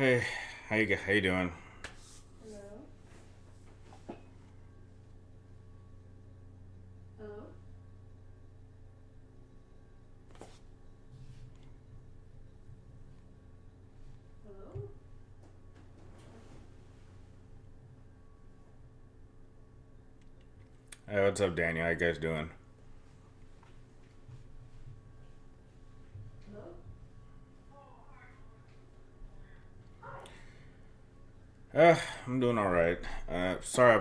Hey, how you doing? Hello? Hello? Hello? Hey, what's up, Daniel? How you guys doing? Hello? Uh, I'm doing all right. Sorry,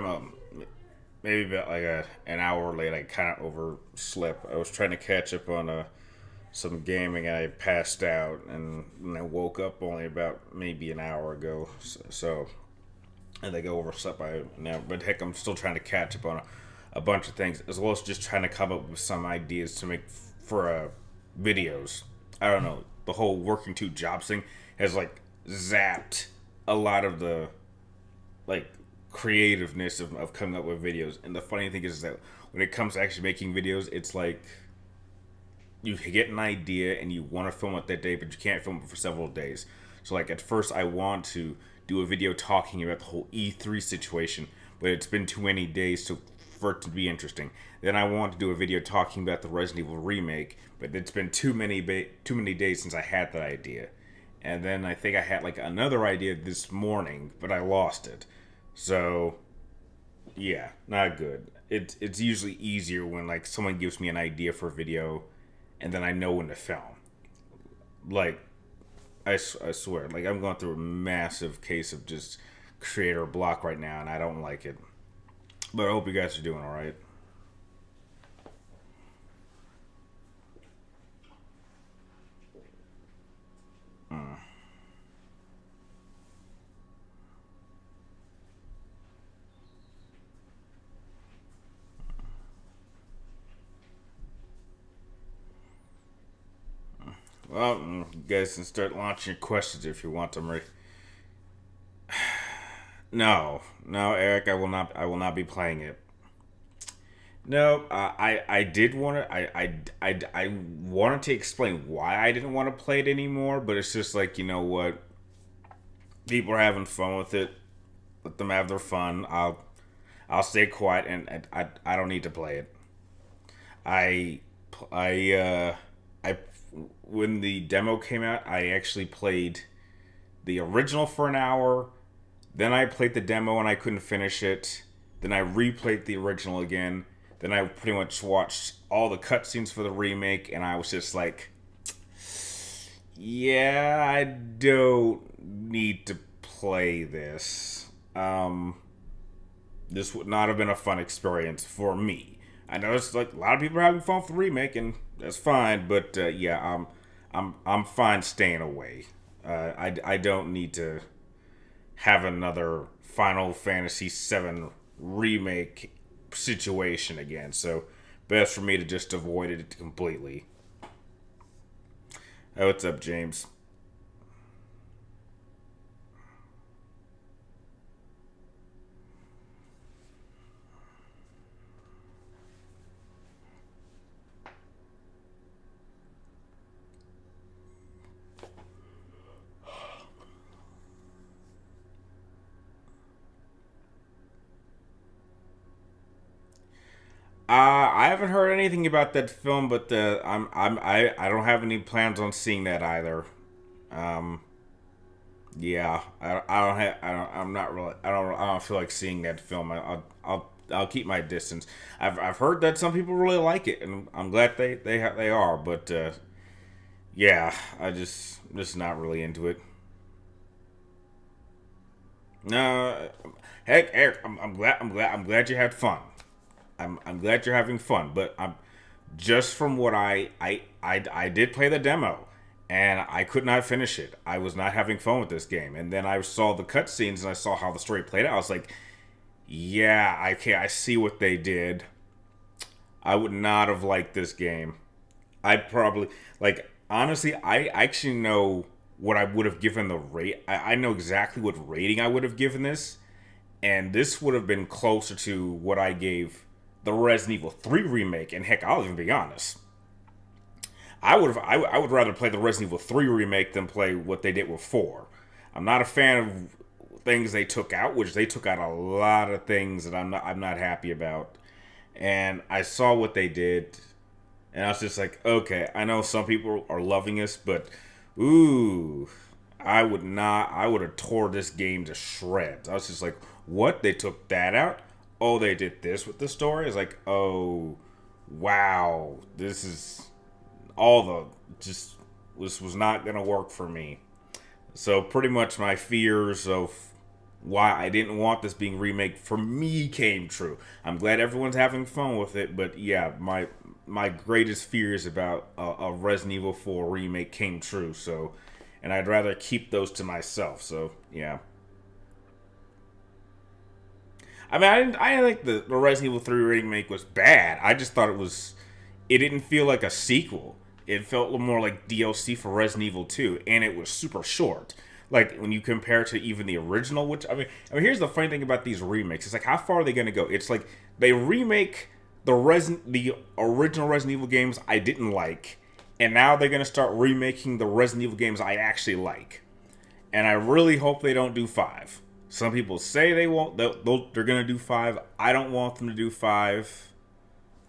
maybe about like an hour late. I kind of overslept. I was trying to catch up on some gaming. And I passed out, and I woke up only about maybe an hour ago. So I think I overslept by now. But heck, I'm still trying to catch up on a bunch of things, as well as just trying to come up with some ideas to make for videos. I don't know. The whole working two jobs thing has like zapped a lot of the like creativeness of coming up with videos. And the funny thing is that when it comes to actually making videos, it's like you get an idea and you want to film it that day, but you can't film it for several days. So like at first I want to do a video talking about the whole E3 situation, but it's been too many days for it to be interesting. Then I want to do a video talking about the Resident Evil remake, but it's been too many days since I had that idea. And then I think I had like another idea this morning, but I lost it. So yeah, not good. It's usually easier when like someone gives me an idea for a video, and then I know when to film. Like I swear, like I'm going through a massive case of just creator block right now, and I don't like it. But I hope you guys are doing all right. Well, you guys can start launching your questions if you want them. No, Eric, I will not. I will not be playing it. No, I did want to. I wanted to explain why I didn't want to play it anymore, but it's just like you know what, people are having fun with it. Let them have their fun. I'll stay quiet, and I don't need to play it. I I I when the demo came out, I actually played the original for an hour. Then I played the demo and I couldn't finish it. Then I replayed the original again. Then I pretty much watched all the cutscenes for the remake, and I was just like, yeah, I don't need to play this. This would not have been a fun experience for me. I know it's like a lot of people are having fun with the remake, and that's fine. But yeah, I'm fine staying away. I don't need to have another Final Fantasy VII remake situation again. So best for me to just avoid it completely. Hey, what's up, James? I haven't heard anything about that film, but I don't have any plans on seeing that either. Um, yeah, I don't have I don't I'm not really I don't feel like seeing that film. I'll keep my distance. I've heard that some people really like it, and I'm glad they are. But yeah, I'm just not really into it. No, heck, Eric, I'm glad you had fun. I'm glad you're having fun. But I'm just from what I did play the demo, and I could not finish it. I was not having fun with this game. And then I saw the cutscenes and I saw how the story played out. I was like, yeah, I see what they did. I would not have liked this game. I probably like honestly, I actually know what I would have given the rate. I know exactly what rating I would have given this, and this would have been closer to what I gave the Resident Evil 3 remake. And heck, I'll even be honest. I would rather play the Resident Evil 3 remake than play what they did with 4. I'm not a fan of things they took out, which they took out a lot of things that I'm not happy about. And I saw what they did, and I was just like, okay, I know some people are loving this, but ooh, I would not. I would have tore this game to shreds. I was just like, what? They took that out? Oh, they did this with the story? It's like, oh, wow, this is all the just this was not gonna work for me. So pretty much my fears of why I didn't want this being remake for me came true. I'm glad everyone's having fun with it, but yeah, my greatest fears about a Resident Evil 4 remake came true. So, and I'd rather keep those to myself. So yeah, I mean, I didn't think the Resident Evil 3 remake was bad. I just thought it didn't feel like a sequel. It felt a little more like DLC for Resident Evil 2, and it was super short. Like when you compare it to even the original, which I mean, here's the funny thing about these remakes. It's like how far are they going to go? It's like they remake the original Resident Evil games I didn't like, and now they're going to start remaking the Resident Evil games I actually like. And I really hope they don't do 5. Some people say they won't. They're going to do 5. I don't want them to do 5.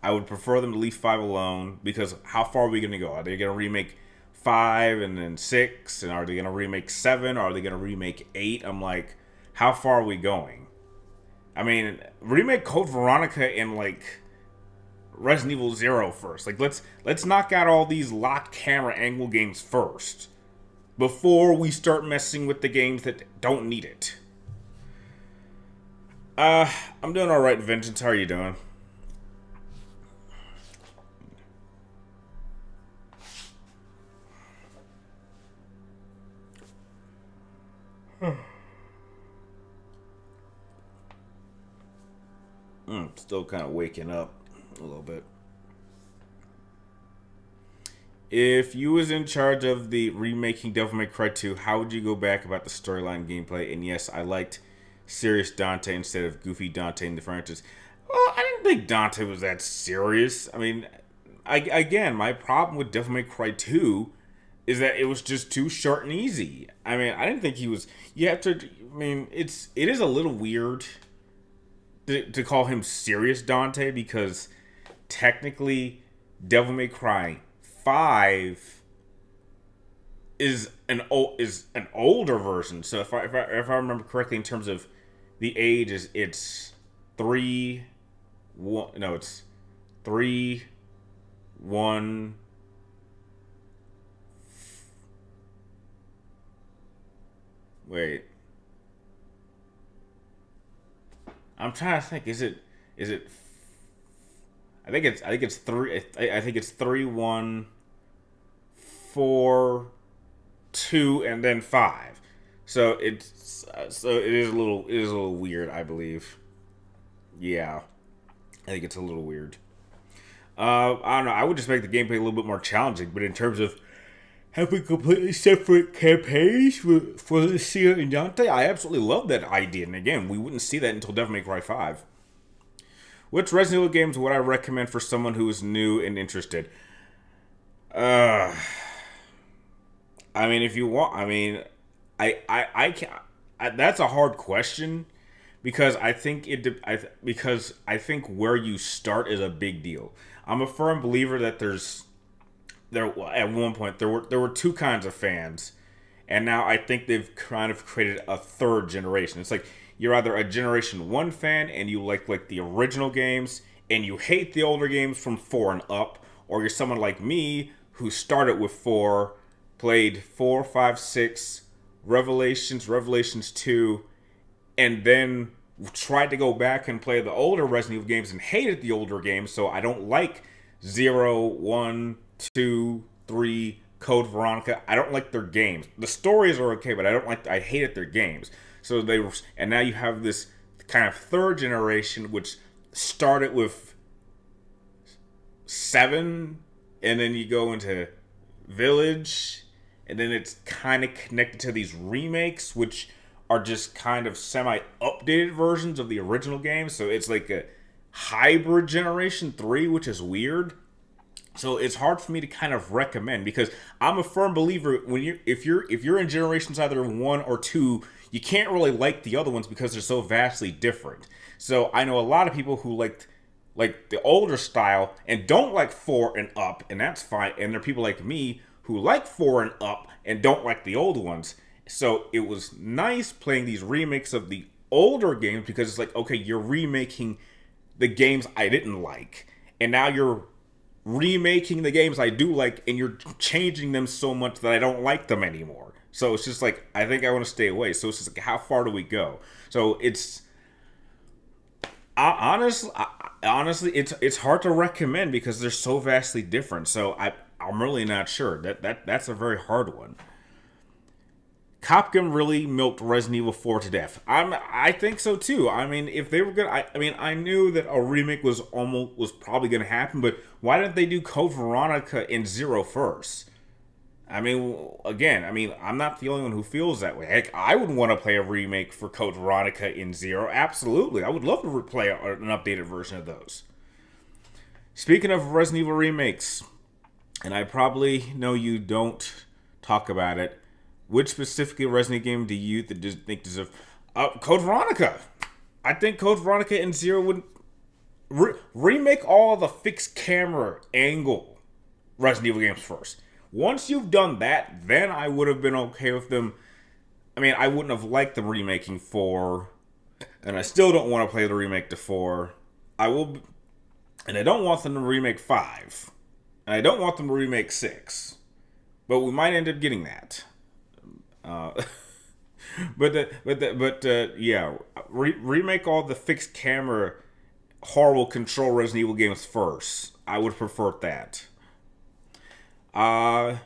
I would prefer them to leave 5 alone, because how far are we going to go? Are they going to remake 5 and then 6? And are they going to remake 7? Or are they going to remake 8? I'm like, how far are we going? I mean, remake Code Veronica and like Resident Evil 0 first. Like let's knock out all these locked camera angle games first before we start messing with the games that don't need it. I'm doing all right, Vengeance. How are you doing? Still kind of waking up a little bit. If you was in charge of the remaking Devil May Cry 2, how would you go back about the storyline gameplay? And yes, I liked serious Dante instead of goofy Dante in the franchise. Well, I didn't think Dante was that serious. I mean, again, my problem with Devil May Cry 2 is that it was just too short and easy. I mean, I didn't think he was. You have to. I mean, it is a little weird to call him serious Dante, because technically Devil May Cry 5 is an older version. So if I remember correctly in terms of the age, it's 3 1 no, it's 3 1 wait. I'm trying to think. Is it I think it's 3 I think it's 3 1 4 2 and then 5. So it is a little weird, I believe. Yeah. I think it's a little weird. I don't know. I would just make the gameplay a little bit more challenging, but in terms of having completely separate campaigns for Lucia and Dante, I absolutely love that idea. And again, we wouldn't see that until Devil May Cry 5. Which Resident Evil games would I recommend for someone who is new and interested? Uh, I mean, if you want, I mean, I can. That's a hard question, because I think because I think where you start is a big deal. I'm a firm believer that there at one point there were two kinds of fans, and now I think they've kind of created a third generation. It's like you're either a Generation 1 fan and you like the original games and you hate the older games from 4 and up, or you're someone like me who started with 4, played 4, 5, 6, Revelations 2, and then tried to go back and play the older Resident Evil games and hated the older games, so I don't like 0, 1, 2, 3, Code Veronica. I don't like their games. The stories are okay, but I hated their games. So and now you have this kind of third generation, which started with 7, and then you go into Village, and then it's kind of connected to these remakes, which are just kind of semi-updated versions of the original game. So it's like a hybrid Generation 3, which is weird. So it's hard for me to kind of recommend because I'm a firm believer when you if you're in generations either one or two, you can't really like the other ones because they're so vastly different. So I know a lot of people who like the older style and don't like 4 and up, and that's fine. And there are people like me who like 4 and up and don't like the old ones. So it was nice playing these remakes of the older games because it's like, okay, you're remaking the games I didn't like, and now you're remaking the games I do like, and you're changing them so much that I don't like them anymore. So it's just like I think I want to stay away. So it's just like how far do we go? So it's honestly, it's hard to recommend because they're so vastly different. So I'm really not sure. That's a very hard one. Capcom really milked Resident Evil 4 to death. I think so too. I mean, if they were gonna, I mean, I knew that a remake was probably gonna happen, but why didn't they do Code Veronica and Zero first? I mean, again, I mean, I'm not the only one who feels that way. Heck, I would want to play a remake for Code Veronica in Zero. Absolutely, I would love to play an updated version of those. Speaking of Resident Evil remakes, and I probably know you don't talk about it. Which specifically Resident game do you think deserve? Code Veronica. I think Code Veronica and Zero would remake all the fixed camera angle Resident Evil games first. Once you've done that, then I would have been okay with them. I mean, I wouldn't have liked them remaking 4, and I still don't want to play the remake to 4. I will, and I don't want them to remake 5, and I don't want them to remake 6, but we might end up getting that. Uh, yeah, remake all the fixed camera, horrible control Resident Evil games first. I would prefer that. Uh,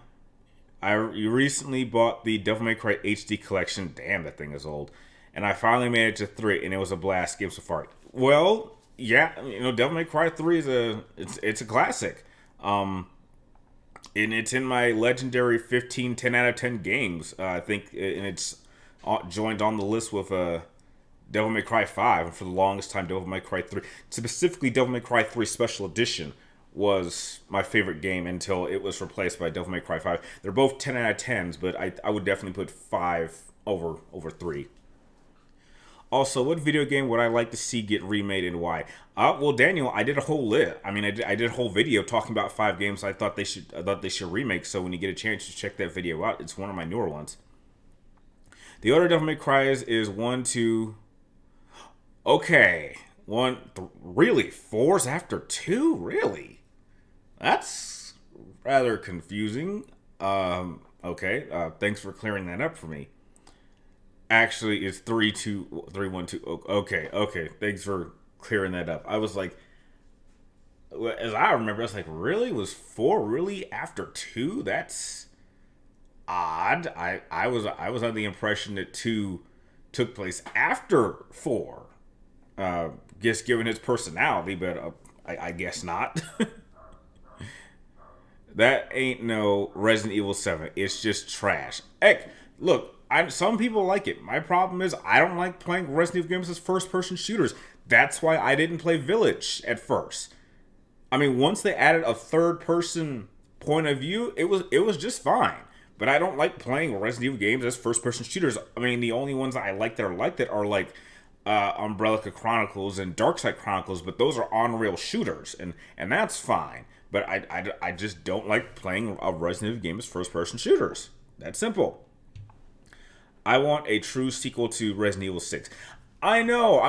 you recently bought the Devil May Cry HD collection. Damn, that thing is old. And I finally made it to 3, and it was a blast game so far. Well, yeah, Devil May Cry 3 is it's a classic. And it's in my legendary 15 10 out of 10 games. I think, and it's joined on the list with Devil May Cry 5, and for the longest time, Devil May Cry 3. Specifically, Devil May Cry 3 Special Edition was my favorite game until it was replaced by Devil May Cry 5. They're both 10 out of 10s, but I would definitely put 5 over 3. Also, what video game would I like to see get remade and why? Well, Daniel, I did a whole lit. I mean, I did a whole video talking about 5 games I thought they should remake. So when you get a chance to check that video out, it's one of my newer ones. The order Devil May Cry is 1, 2. Okay, really 4's after 2. Really, that's rather confusing. Okay, thanks for clearing that up for me. Actually, it's 3, 2, 3, 1, 2. Okay. Thanks for clearing that up. I was like, as I remember, I was like, really? Was 4 really after 2? That's odd. I was under the impression that 2 took place after 4. Just given his personality, but I guess not. That ain't no Resident Evil 7. It's just trash. Heck, look, some people like it. My problem is I don't like playing Resident Evil games as first-person shooters. That's why I didn't play Village at first. I mean, once they added a third-person point of view, it was just fine. But I don't like playing Resident Evil games as first-person shooters. I mean, the only ones I like that are like that are like Umbrella Chronicles and Darkside Chronicles, but those are on-rail shooters, and that's fine. But I just don't like playing a Resident Evil game as first-person shooters. That's simple. I want a true sequel to Resident Evil 6. I know.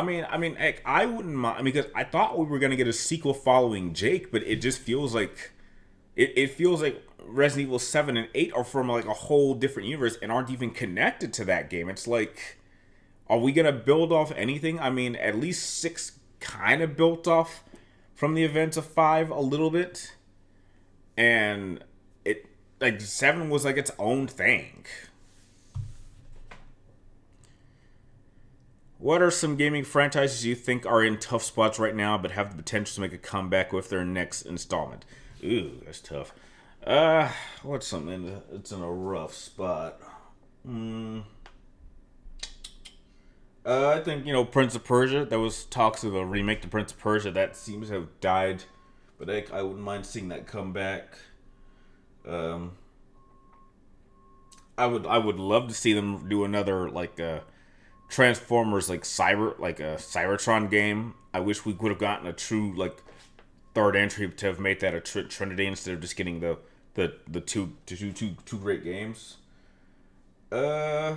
Heck, I wouldn't mind because I thought we were gonna get a sequel following Jake, but it just feels like it feels like Resident Evil 7 and 8 are from like a whole different universe and aren't even connected to that game. It's like, are we gonna build off anything? I mean, at least 6 kind of built off from the events of 5 a little bit, and it like 7 was like its own thing. What are some gaming franchises you think are in tough spots right now but have the potential to make a comeback with their next installment? Ooh, that's tough. What's something that's in a rough spot? I think, Prince of Persia. There was talks of a remake to Prince of Persia. That seems to have died But I wouldn't mind seeing that come back. Um, I would love to see them do another like Transformers like a Cybertron game. I wish we could have gotten a true like third entry to have made that a Trinity instead of just getting the two great games. Uh,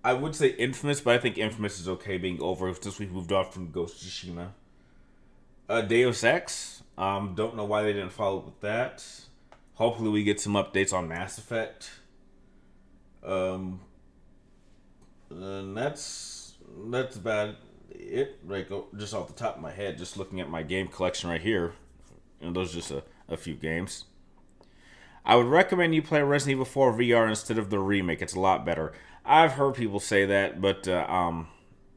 I would say Infamous, but I think Infamous is okay being over since we've moved on from Ghost of Tsushima. Deus Ex. Don't know why they didn't follow up with that. Hopefully, we get some updates on Mass Effect. Um, and that's about it. Right, just off the top of my head, just looking at my game collection right here. Those are just a few games. I would recommend you play Resident Evil 4 VR instead of the remake. It's a lot better. I've heard people say that, but I'm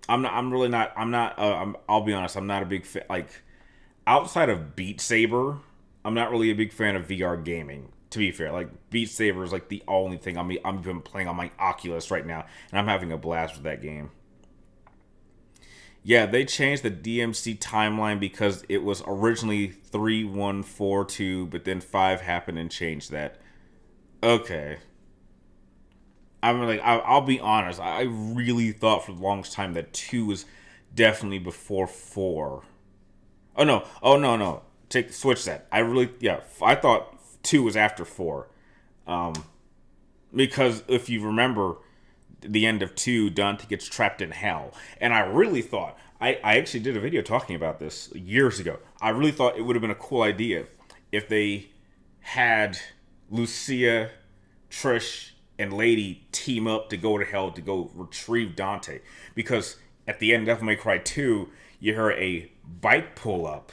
not. I'm really not. I'm not. I'll be honest. I'm not a big fan. Like outside of Beat Saber, I'm not really a big fan of VR gaming. To be fair, like Beat Saber is like the only thing I'm even playing on my Oculus right now, and I'm having a blast with that game. Yeah, they changed the DMC timeline because it was originally 3142, but then 5 happened and changed that. Okay. I'm like, I'll be honest. I really thought for the longest time that 2 was definitely before 4. Oh no! Oh no! No! Switch that. I really yeah. I thought 2 was after 4, um, because if you remember, the end of 2, Dante gets trapped in hell. And I really thought, I actually did a video talking about this years ago. I really thought it would have been a cool idea if they had Lucia, Trish, and Lady team up to go to hell to go retrieve Dante. Because at the end of Devil May Cry 2, you hear a bike pull up.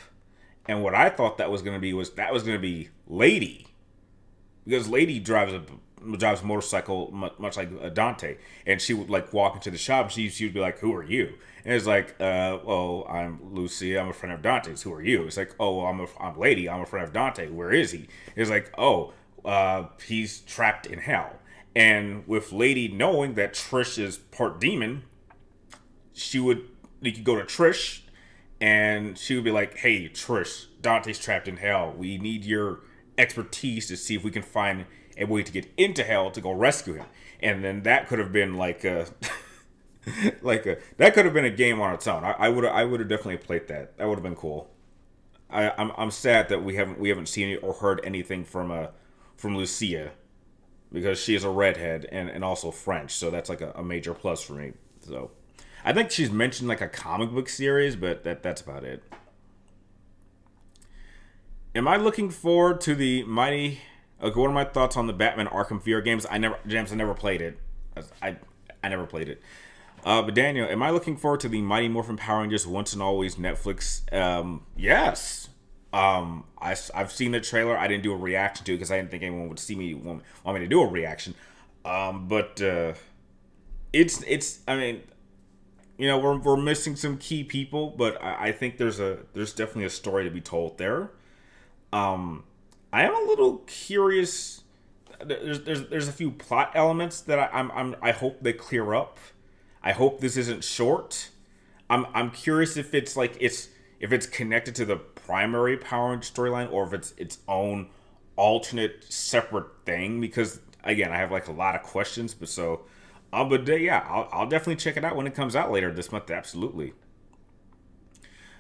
And what I thought that was going to be was that was going to be Lady. Because Lady drives a motorcycle much like Dante, and she would like walk into the shop. And she would be like, "Who are you?" And it's like, "Well, I'm Lucy. I'm a friend of Dante's. Who are you?" It's like, "Oh, well, I'm Lady. I'm a friend of Dante. Where is he?" It's like, "Oh, he's trapped in hell." And with Lady knowing that Trish is part demon, you could go to Trish, and she would be like, "Hey, Trish, Dante's trapped in hell. We need your expertise to see if we can find a way to get into hell to go rescue him." And then that could have been like a that could have been a game on its own. I would have definitely played that. That would have been cool. I'm sad that we haven't seen or heard anything from Lucia, because she is a redhead and also French, so that's like a major plus for me. So I think she's mentioned like a comic book series, but that's about it. Am I looking forward to the mighty? Okay, what are my thoughts on the Batman Arkham VR games? I never played it. I never played it. But Daniel, am I looking forward to the Mighty Morphin Power Rangers Once and Always Netflix? Yes. I've seen the trailer. I didn't do a reaction to it because I didn't think anyone would see me want me to do a reaction. But it's. I mean, we're missing some key people, but I think there's definitely a story to be told there. I am a little curious. There's a few plot elements that I hope they clear up. I hope this isn't short. I'm curious if it's connected to the primary Power Ranger storyline, or if it's its own alternate separate thing. Because again, I have like a lot of questions. Yeah, I'll definitely check it out when it comes out later this month. Absolutely.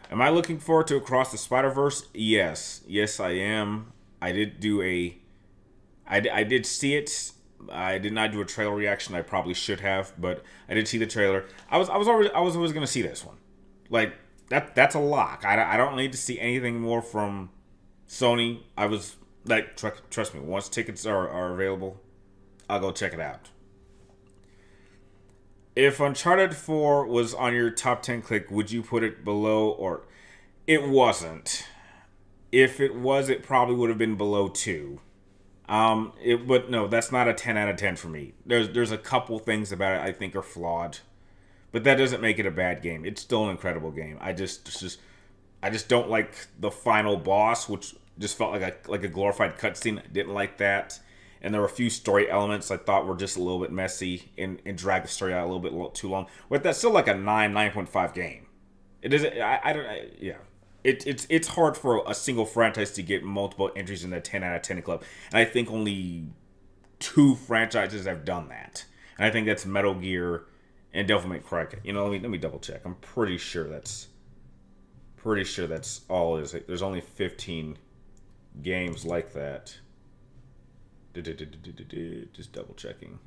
Am I looking forward to Across the Spider-Verse? Yes, I am. I did do I did see it. I did not do a trailer reaction. I probably should have, but I did see the trailer. I was always gonna see this one. Like that's a lock. I don't need to see anything more from Sony. I was like, trust me. Once tickets are available, I'll go check it out. If Uncharted 4 was on your top 10 click, would you put it below or it wasn't? If it was, it probably would have been below 2. But no, that's not a 10 out of 10 for me. There's a couple things about it I think are flawed, but that doesn't make it a bad game. It's still an incredible game. I just don't like the final boss, which just felt like a glorified cutscene. I didn't like that, and there were a few story elements I thought were just a little bit messy and dragged the story out a little bit too long. But that's still like a 9.5 game. It isn't. I don't. Yeah. it's hard for a single franchise to get multiple entries in the 10 out of 10 club, and I think only two franchises have done that, and I think that's Metal Gear and Devil May Cry. Let me double check. I'm pretty sure that's all. Is there's only 15 games like that. Just double checking.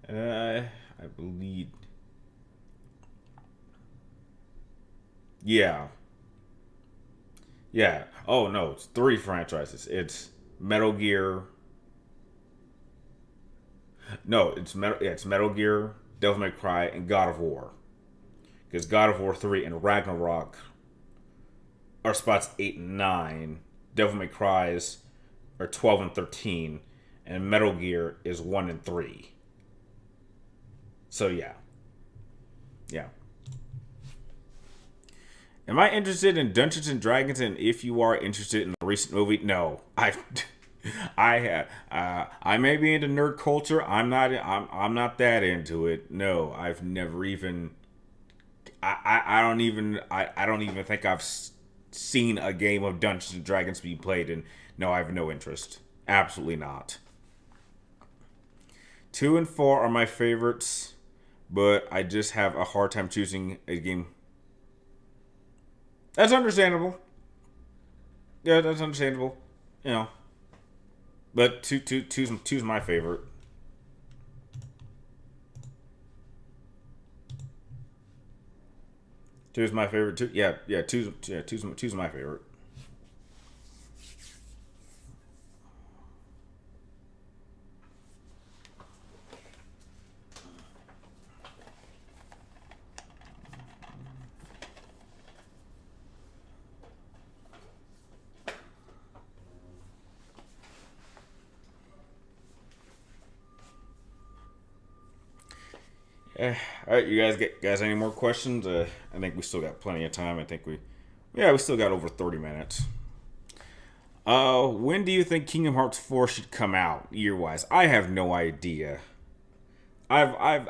I believe. Yeah. Yeah. Oh no, it's three franchises. It's Metal Gear. No, it's Metal. Yeah, it's Metal Gear, Devil May Cry, and God of War. Because God of War 3 and Ragnarok are spots 8 and 9. Devil May Cry's are 12 and 13, and Metal Gear is 1 and 3. So yeah, yeah. Am I interested in Dungeons and Dragons? And if you are interested in the recent movie, no, I may be into nerd culture. I'm not that into it. No, I've never even. I don't even think I've seen a game of Dungeons and Dragons be played. And no, I have no interest. Absolutely not. 2 and 4 are my favorites, but I just have a hard time choosing a game. That's understandable. Yeah, that's understandable. You know, but two's my favorite. Two's my favorite. Two, yeah. Two's my favorite. All right, you guys any more questions? I think we still got plenty of time. I think we still got over 30 minutes. When do you think Kingdom Hearts 4 should come out year wise? I have no idea. I've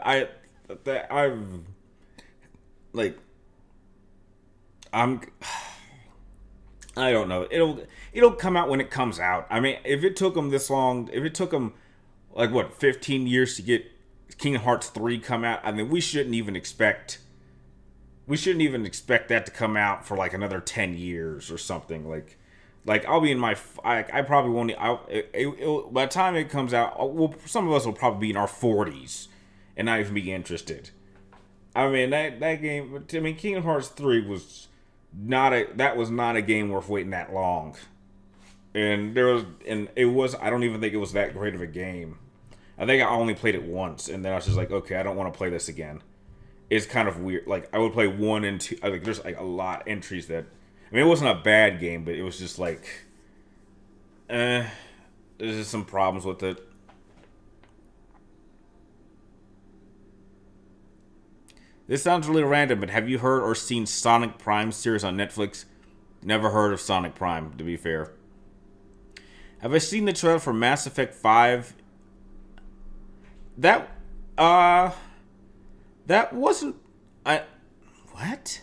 like I'm I don't know. It'll come out when it comes out. I mean, if it took them this long, if it took them like what 15 years to get Kingdom Hearts 3 come out, I mean, we shouldn't even expect that to come out for like another 10 years or something. Like I'll be in my I probably won't. By the time it comes out, some of us will probably be in our 40s and not even be interested. I mean that game. I mean, Kingdom Hearts 3 was not a game worth waiting that long. And it was, I don't even think it was that great of a game. I think I only played it once, and then I was just like, okay, I don't want to play this again. It's kind of weird. Like, I would play 1 and 2. I think there's like a lot of entries that, I mean, it wasn't a bad game, but it was just like, there's just some problems with it. This sounds really random, but have you heard or seen Sonic Prime series on Netflix? Never heard of Sonic Prime, to be fair. Have I seen the trailer for Mass Effect 5? That wasn't, what?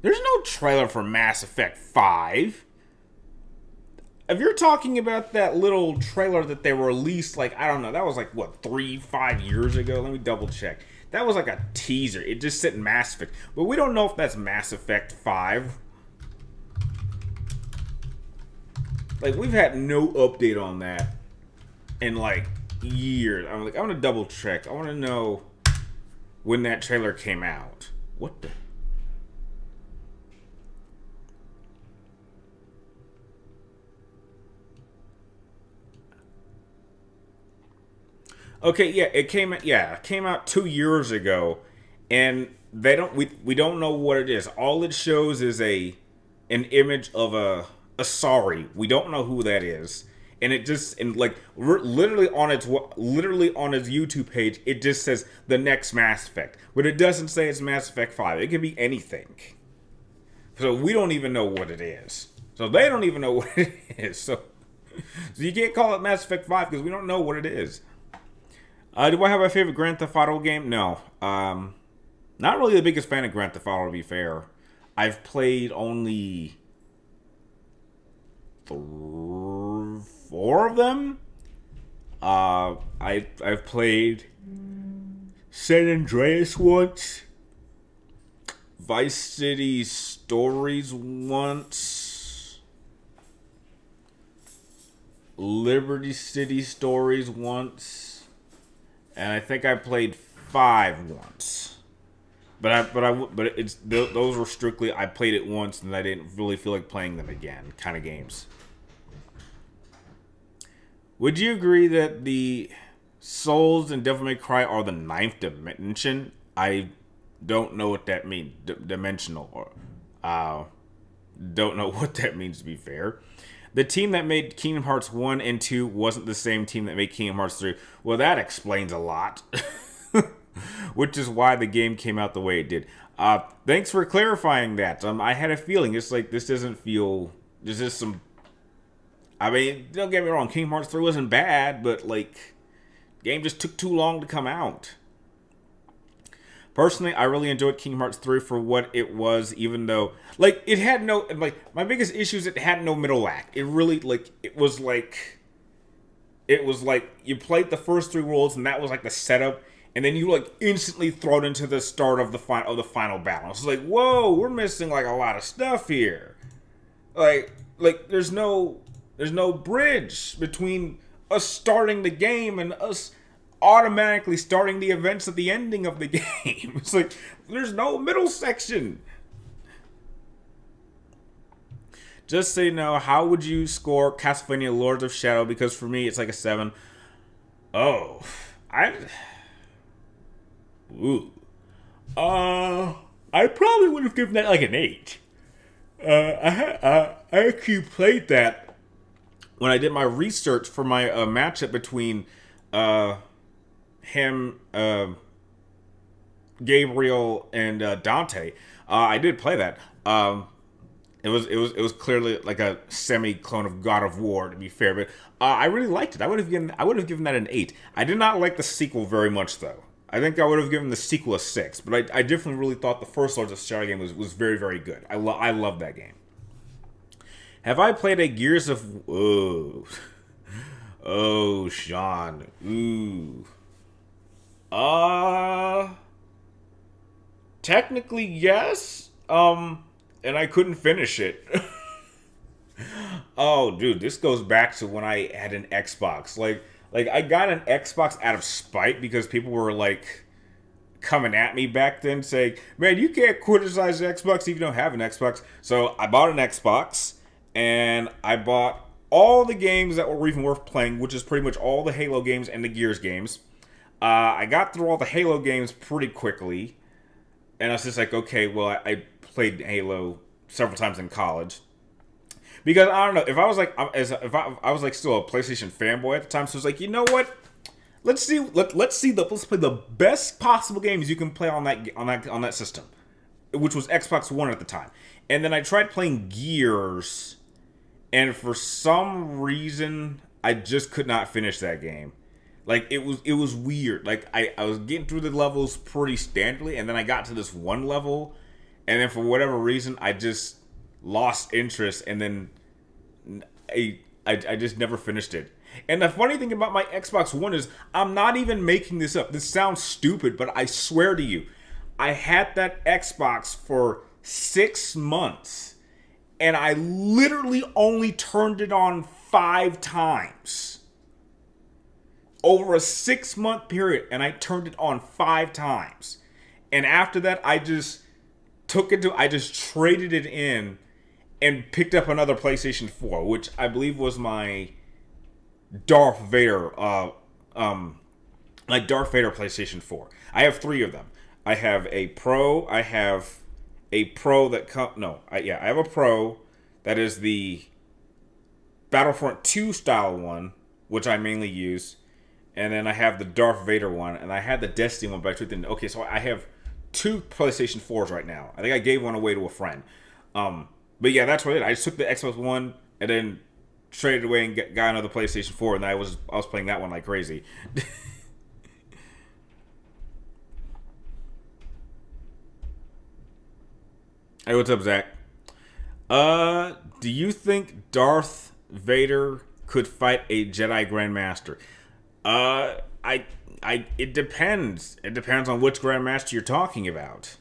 There's no trailer for Mass Effect 5. If you're talking about that little trailer that they released, like, I don't know, that was like, what, 5 years ago? Let me double check. That was like a teaser. It just said Mass Effect. But we don't know if that's Mass Effect 5. Like, we've had no update on that in, like, years. I'm going to double check. I want to know when that trailer came out. What the? Okay, yeah, it came out 2 years ago, and we don't know what it is. All it shows is an image of a sorry. We don't know who that is, and it just, and like literally on its YouTube page, it just says the next Mass Effect, but it doesn't say it's Mass Effect 5. It could be anything. So we don't even know what it is. So they don't even know what it is. So you can't call it Mass Effect 5 because we don't know what it is. Do I have a favorite Grand Theft Auto game? No. Not really the biggest fan of Grand Theft Auto, to be fair. I've played only four of them. I've played San Andreas once, Vice City Stories once, Liberty City Stories once, and I think I played 5 once. But it's those were strictly I played it once and I didn't really feel like playing them again kind of games. Would you agree that the Souls and Devil May Cry are the ninth dimension? I don't know what that means. Dimensional, or don't know what that means. To be fair, the team that made Kingdom Hearts 1 and 2 wasn't the same team that made Kingdom Hearts 3. Well, that explains a lot. Which is why the game came out the way it did. Thanks for clarifying that. I had a feeling it's like this doesn't feel. There's just some. I mean, don't get me wrong. Kingdom Hearts 3 wasn't bad, but like, the game just took too long to come out. Personally, I really enjoyed Kingdom Hearts 3 for what it was, even though like it had no like my biggest issue is it had no middle act. It really like it was like you played the first 3 worlds and that was like the setup. And then you like instantly throw it into the start of the final battle. It's like, whoa, we're missing like a lot of stuff here. Like there's no bridge between us starting the game and us automatically starting the events at the ending of the game. It's like there's no middle section. Just so you know, how would you score Castlevania Lords of Shadow? Because for me, it's like a 7. Oh, Ooh. I probably would have given that like an 8. I actually played that when I did my research for my matchup between him, Gabriel, and Dante. I did play that. It was clearly like a semi clone of God of War, to be fair, but I really liked it. I would have given that an 8. I did not like the sequel very much though. I think I would have given the sequel a 6, but I definitely really thought the first Lords of Shadow game was very, very good. I love that game. Have I played a Gears of... Oh, Sean. Ooh. Technically, yes. And I couldn't finish it. Oh, dude, this goes back to when I had an Xbox. Like I got an Xbox out of spite because people were like coming at me back then saying, man, you can't criticize the Xbox if you don't have an Xbox. So I bought an Xbox and I bought all the games that were even worth playing, which is pretty much all the Halo games and the Gears games. I got through all the Halo games pretty quickly. And I was just like, okay, well, I played Halo several times in college. Because I don't know, if I was like, I was like still a PlayStation fanboy at the time, so I was like, you know what? Let's play the best possible games you can play on that system, which was Xbox One at the time. And then I tried playing Gears, and for some reason, I just could not finish that game. Like it was weird. Like I was getting through the levels pretty standardly, and then I got to this one level, and then for whatever reason, I just lost interest, and then I just never finished it. And the funny thing about my Xbox One is I'm not even making this up. This sounds stupid, but I swear to you, I had that Xbox for 6 months, and I literally only turned it on 5 times. Over a 6-month period, and I turned it on 5 times. And after that, I just traded it in and picked up another PlayStation 4, which I believe was my Darth Vader, PlayStation 4. I have 3 of them. I have a Pro. I have a Pro I have a Pro that is the Battlefront 2 style one, which I mainly use, and then I have the Darth Vader one, and I had the Destiny one, but I took the... Okay, so I have 2 PlayStation 4s right now. I think I gave one away to a friend. But yeah, that's what I did. I just took the Xbox One and then traded away and got another PlayStation 4, and I was playing that one like crazy. Hey, what's up, Zach? Do you think Darth Vader could fight a Jedi Grandmaster? Uh, I, it depends. It depends on which Grandmaster you're talking about.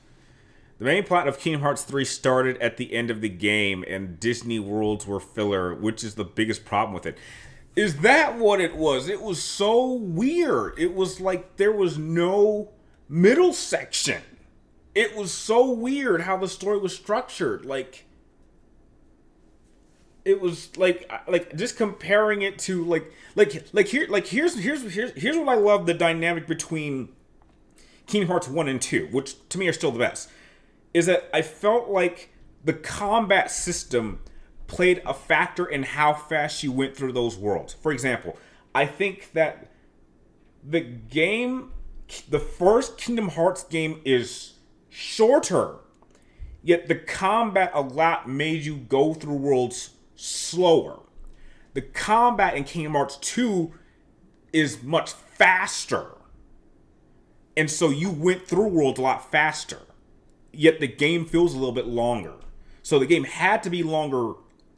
The main plot of Kingdom Hearts 3 started at the end of the game, and Disney worlds were filler, which is the biggest problem with it. Is that what it was? It was so weird. It was like there was no middle section. It was so weird how the story was structured. It was like just comparing it to here's what I love the dynamic between Kingdom Hearts 1 and 2, which to me are still the best, is that I felt like the combat system played a factor in how fast you went through those worlds. For example, I think that the game, the first Kingdom Hearts game is shorter, yet the combat a lot made you go through worlds slower. The combat in Kingdom Hearts 2 is much faster. And so you went through worlds a lot faster. Yet the game feels a little bit longer. So the game had to be longer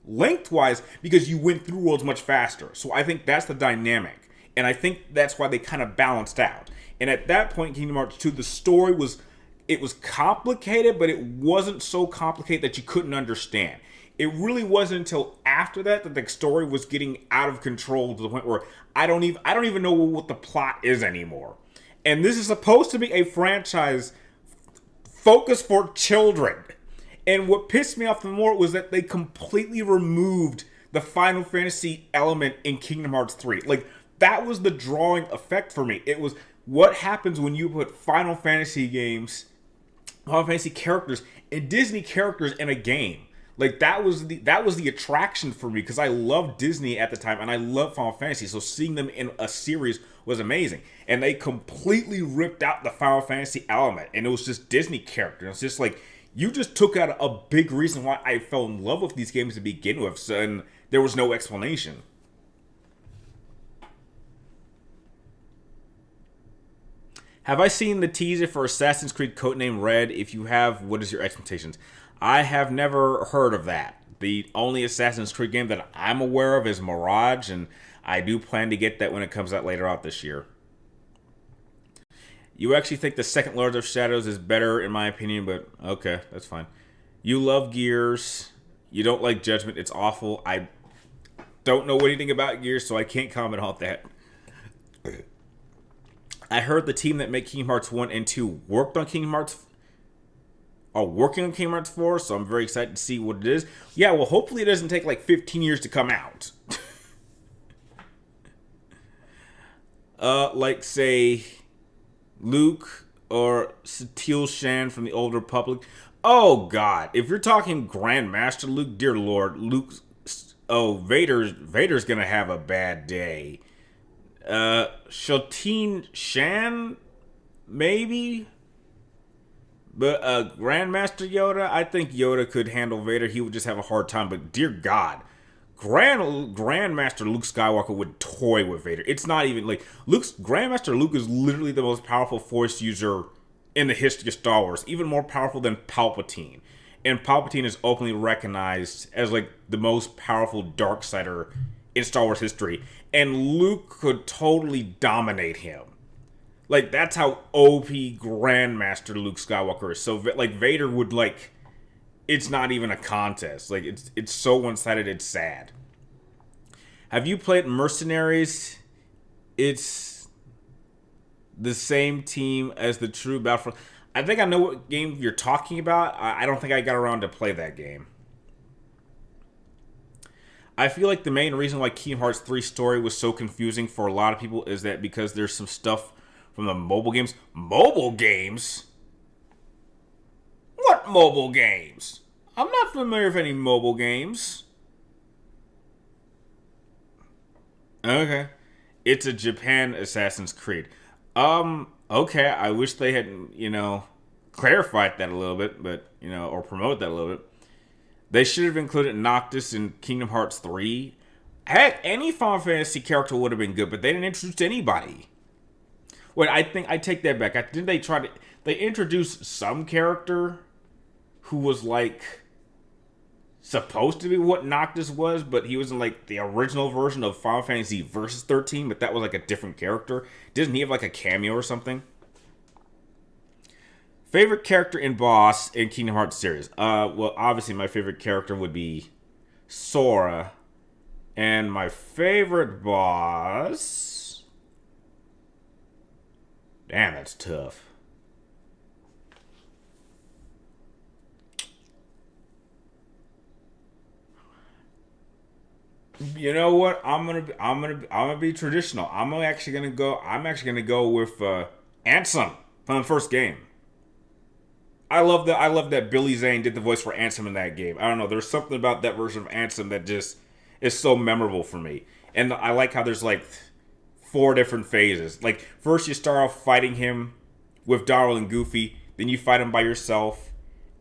lengthwise because you went through worlds much faster. So I think that's the dynamic. And I think that's why they kind of balanced out. And at that point in Kingdom Hearts 2, the story was complicated, but it wasn't so complicated that you couldn't understand. It really wasn't until after that the story was getting out of control to the point where I don't even know what the plot is anymore. And this is supposed to be a franchise focused for children. And what pissed me off the more was that they completely removed the Final Fantasy element in Kingdom Hearts 3. Like, that was the drawing effect for me. It was what happens when you put Final Fantasy characters, and Disney characters in a game. Like, that was the attraction for me, because I loved Disney at the time and I loved Final Fantasy. So seeing them in a series was amazing. And they completely ripped out the Final Fantasy element, and it was just Disney characters. It's just like, you just took out a big reason why I fell in love with these games to begin with, so, and there was no explanation. Have I seen the teaser for Assassin's Creed Codename Red? If you have, what is your expectations? I have never heard of that. The only Assassin's Creed game that I'm aware of is Mirage, and I do plan to get that when it comes out later out this year. You actually think the second Lords of Shadows is better, in my opinion, but okay, that's fine. You love Gears. You don't like Judgment. It's awful. I don't know anything about Gears, so I can't comment on that. I heard the team that made Kingdom Hearts 1 and 2 worked on Kingdom Hearts are working on Kingdom Hearts 4, so I'm very excited to see what it is. Yeah, well, hopefully it doesn't take like 15 years to come out. Like, say, Luke or Satil Shan from the Old Republic. Oh, God. If you're talking Grandmaster Luke, dear Lord, Vader's gonna have a bad day. Shalteen Shan, maybe? But Grandmaster Yoda, I think Yoda could handle Vader. He would just have a hard time. But dear God, Grandmaster Luke Skywalker would toy with Vader. It's not even like Grandmaster Luke is literally the most powerful Force user in the history of Star Wars, even more powerful than Palpatine. And Palpatine is openly recognized as like the most powerful Darksider in Star Wars history. And Luke could totally dominate him. Like, that's how OP Grandmaster Luke Skywalker is. So, like, Vader would, like, it's not even a contest. Like, it's so one-sided, it's sad. Have you played Mercenaries? It's the same team as the true Battlefront. I think I know what game you're talking about. I don't think I got around to play that game. I feel like the main reason why Kingdom Hearts 3 story was so confusing for a lot of people is that because there's some stuff from the mobile games. Mobile games? What mobile games? I'm not familiar with any mobile games. Okay. It's a Japan Assassin's Creed. Okay, I wish they had, clarified that a little bit, but, or promoted that a little bit. They should have included Noctis in Kingdom Hearts 3. Heck, any Final Fantasy character would have been good, but they didn't introduce anybody. Wait, I think I take that back. They introduced some character who was like supposed to be what Noctis was, but he was in like the original version of Final Fantasy Versus 13, but that was like a different character. Didn't he have like a cameo or something? Favorite character and boss in Kingdom Hearts series? Well, obviously my favorite character would be Sora, and my favorite boss. Damn, that's tough. You know what? I'm gonna be traditional. I'm actually gonna go with Ansem from the first game. I love that Billy Zane did the voice for Ansem in that game. I don't know. There's something about that version of Ansem that just is so memorable for me. And I like how there's like four different phases. Like first you start off fighting him with Donald and Goofy, then you fight him by yourself,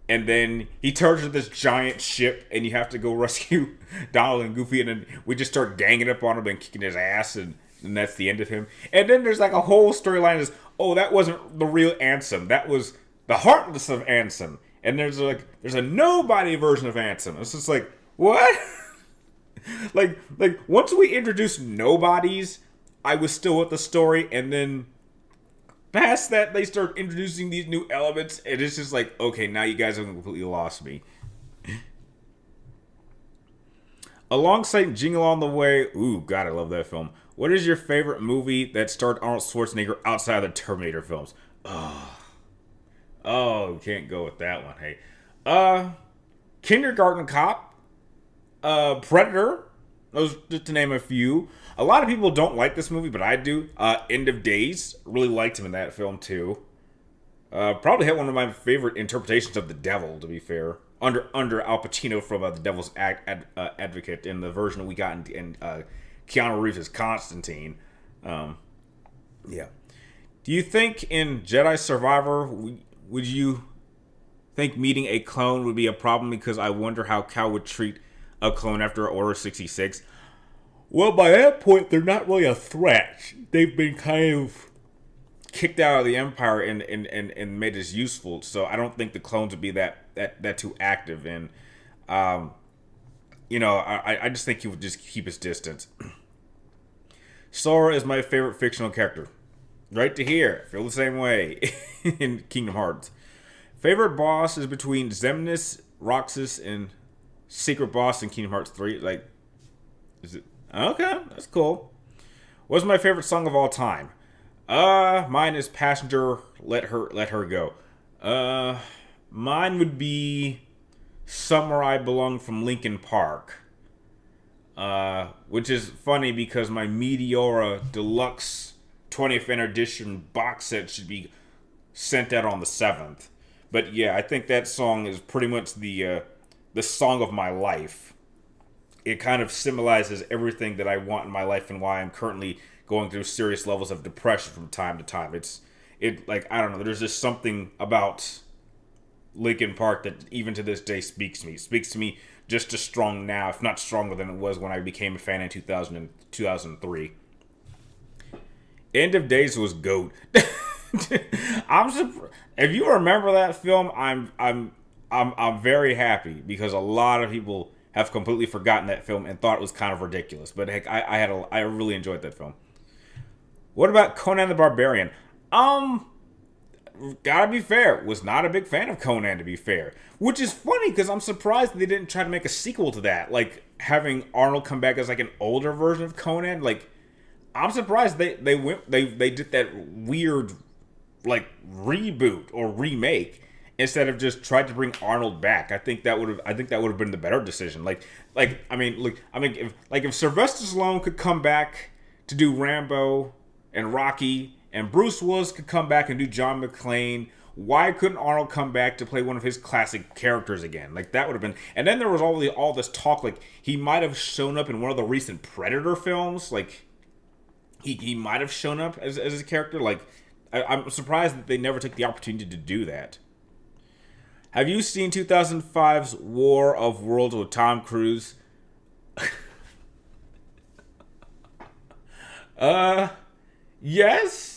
and then he turns into this giant ship, and you have to go rescue Donald and Goofy, and then we just start ganging up on him and kicking his ass, and that's the end of him. And then there's like a whole storyline is, oh, that wasn't the real Ansem. That was the Heartless of Ansem. And there's a nobody version of Ansem. It's just like, what? like once we introduced nobodies, I was still with the story, and then past that, they start introducing these new elements, and it's just like, okay, now you guys have completely lost me. Alongside Jingle All the Way, ooh, God, I love that film. What is your favorite movie that starred Arnold Schwarzenegger outside of the Terminator films? Can't go with that one. Hey, Kindergarten Cop, Predator. Those just to name a few. A lot of people don't like this movie, but I do. End of Days, really liked him in that film too. Probably had one of my favorite interpretations of the devil, to be fair. Under Al Pacino from The Devil's Advocate in the version we got in Keanu Reeves as Constantine. Yeah. Do you think in Jedi Survivor, would you think meeting a clone would be a problem? Because I wonder how Cal would treat a clone after Order 66. Well, by that point, they're not really a threat. They've been kind of kicked out of the Empire and made as useful. So I don't think the clones would be that too active. And, I just think he would just keep his distance. Sora is my favorite fictional character. Right to here. Feel the same way in Kingdom Hearts. Favorite boss is between Xemnas, Roxas, and Secret Boss in Kingdom Hearts 3. Like, is it? Okay, that's cool. What's my favorite song of all time? Mine is Passenger, Let Her Go. Mine would be Somewhere I Belong from Linkin Park. Which is funny because my Meteora Deluxe 20th edition box set should be sent out on the 7th. But yeah, I think that song is pretty much the song of my life. It kind of symbolizes everything that I want in my life and why I'm currently going through serious levels of depression from time to time. I don't know, there's just something about Linkin Park that even to this day speaks to me just as strong now, if not stronger than it was when I became a fan in 2003. End of Days was GOAT. I'm surprised. If you remember that film, I'm very happy because a lot of people have completely forgotten that film and thought it was kind of ridiculous. But heck, I really enjoyed that film. What about Conan the Barbarian? Gotta be fair, was not a big fan of Conan, to be fair. Which is funny because I'm surprised they didn't try to make a sequel to that, like having Arnold come back as like an older version of Conan. Like, I'm surprised they did that weird like reboot or remake instead of just tried to bring Arnold back. I think that would have been the better decision. If Sylvester Stallone could come back to do Rambo and Rocky, and Bruce Willis could come back and do John McClane, why couldn't Arnold come back to play one of his classic characters again? Like, that would have been. And then there was all this talk like he might have shown up in one of the recent Predator films. Like, he might have shown up as a character. Like, I'm surprised that they never took the opportunity to do that. Have you seen 2005's War of Worlds with Tom Cruise? Yes.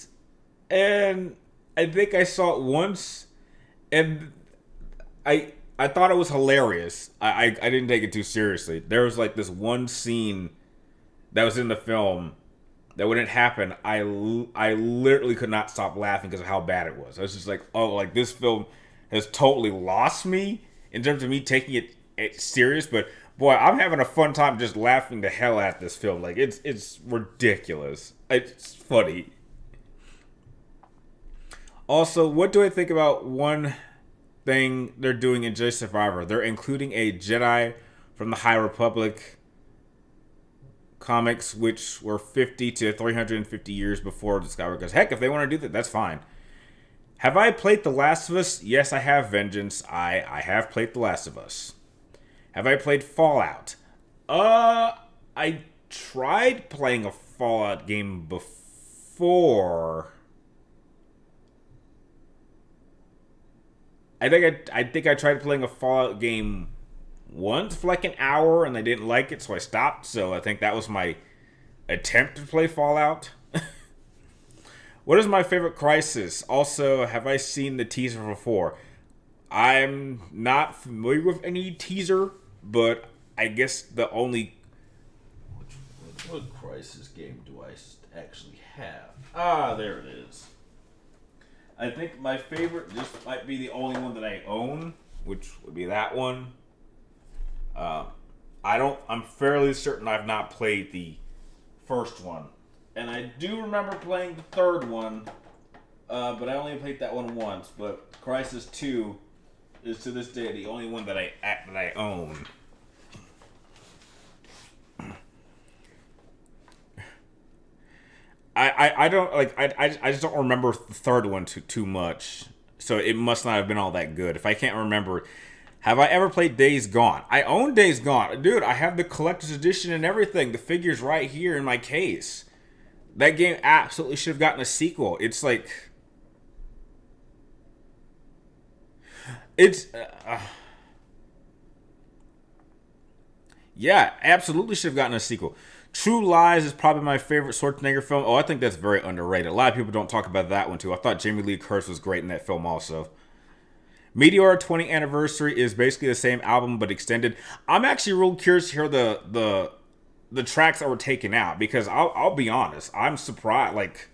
And I think I saw it once. And I thought it was hilarious. I didn't take it too seriously. There was like this one scene that was in the film that when it happened, I literally could not stop laughing because of how bad it was. I was just like, oh, like this film has totally lost me in terms of me taking it serious. But boy, I'm having a fun time just laughing the hell at this film. Like it's ridiculous. It's funny. Also, what do I think about one thing they're doing in Jedi Survivor? They're including a Jedi from the High Republic comics, which were 50 to 350 years before the Skywalker. Because heck, if they want to do that, that's fine. Have I played The Last of Us? Yes, I have, Vengeance. I have played The Last of Us. Have I played Fallout? I tried playing a Fallout game before. I think I tried playing a Fallout game once for like an hour and I didn't like it, so I stopped. So I think that was my attempt to play Fallout. What is my favorite Crisis? Also, have I seen the teaser before? I'm not familiar with any teaser, but I guess the only what Crisis game do I actually have? Ah, there it is. I think my favorite just might be the only one that I own, which would be that one. I'm fairly certain I've not played the first one. And I do remember playing the third one, but I only played that one once. But Crisis 2 is to this day the only one that I own. I don't like I just don't remember the third one too much, so it must not have been all that good. If I can't remember, have I ever played Days Gone? I own Days Gone, dude. I have the collector's edition and everything. The figure's right here in my case. That game absolutely should have gotten a sequel. It's like it's yeah, absolutely should have gotten a sequel. True Lies is probably my favorite Schwarzenegger film. Oh, I think that's very underrated. A lot of people don't talk about that one too. I thought Jamie Lee Curtis was great in that film also. Meteor 20th Anniversary is basically the same album but extended. I'm actually real curious to hear the tracks that were taken out because I'll be honest, I'm surprised. Mike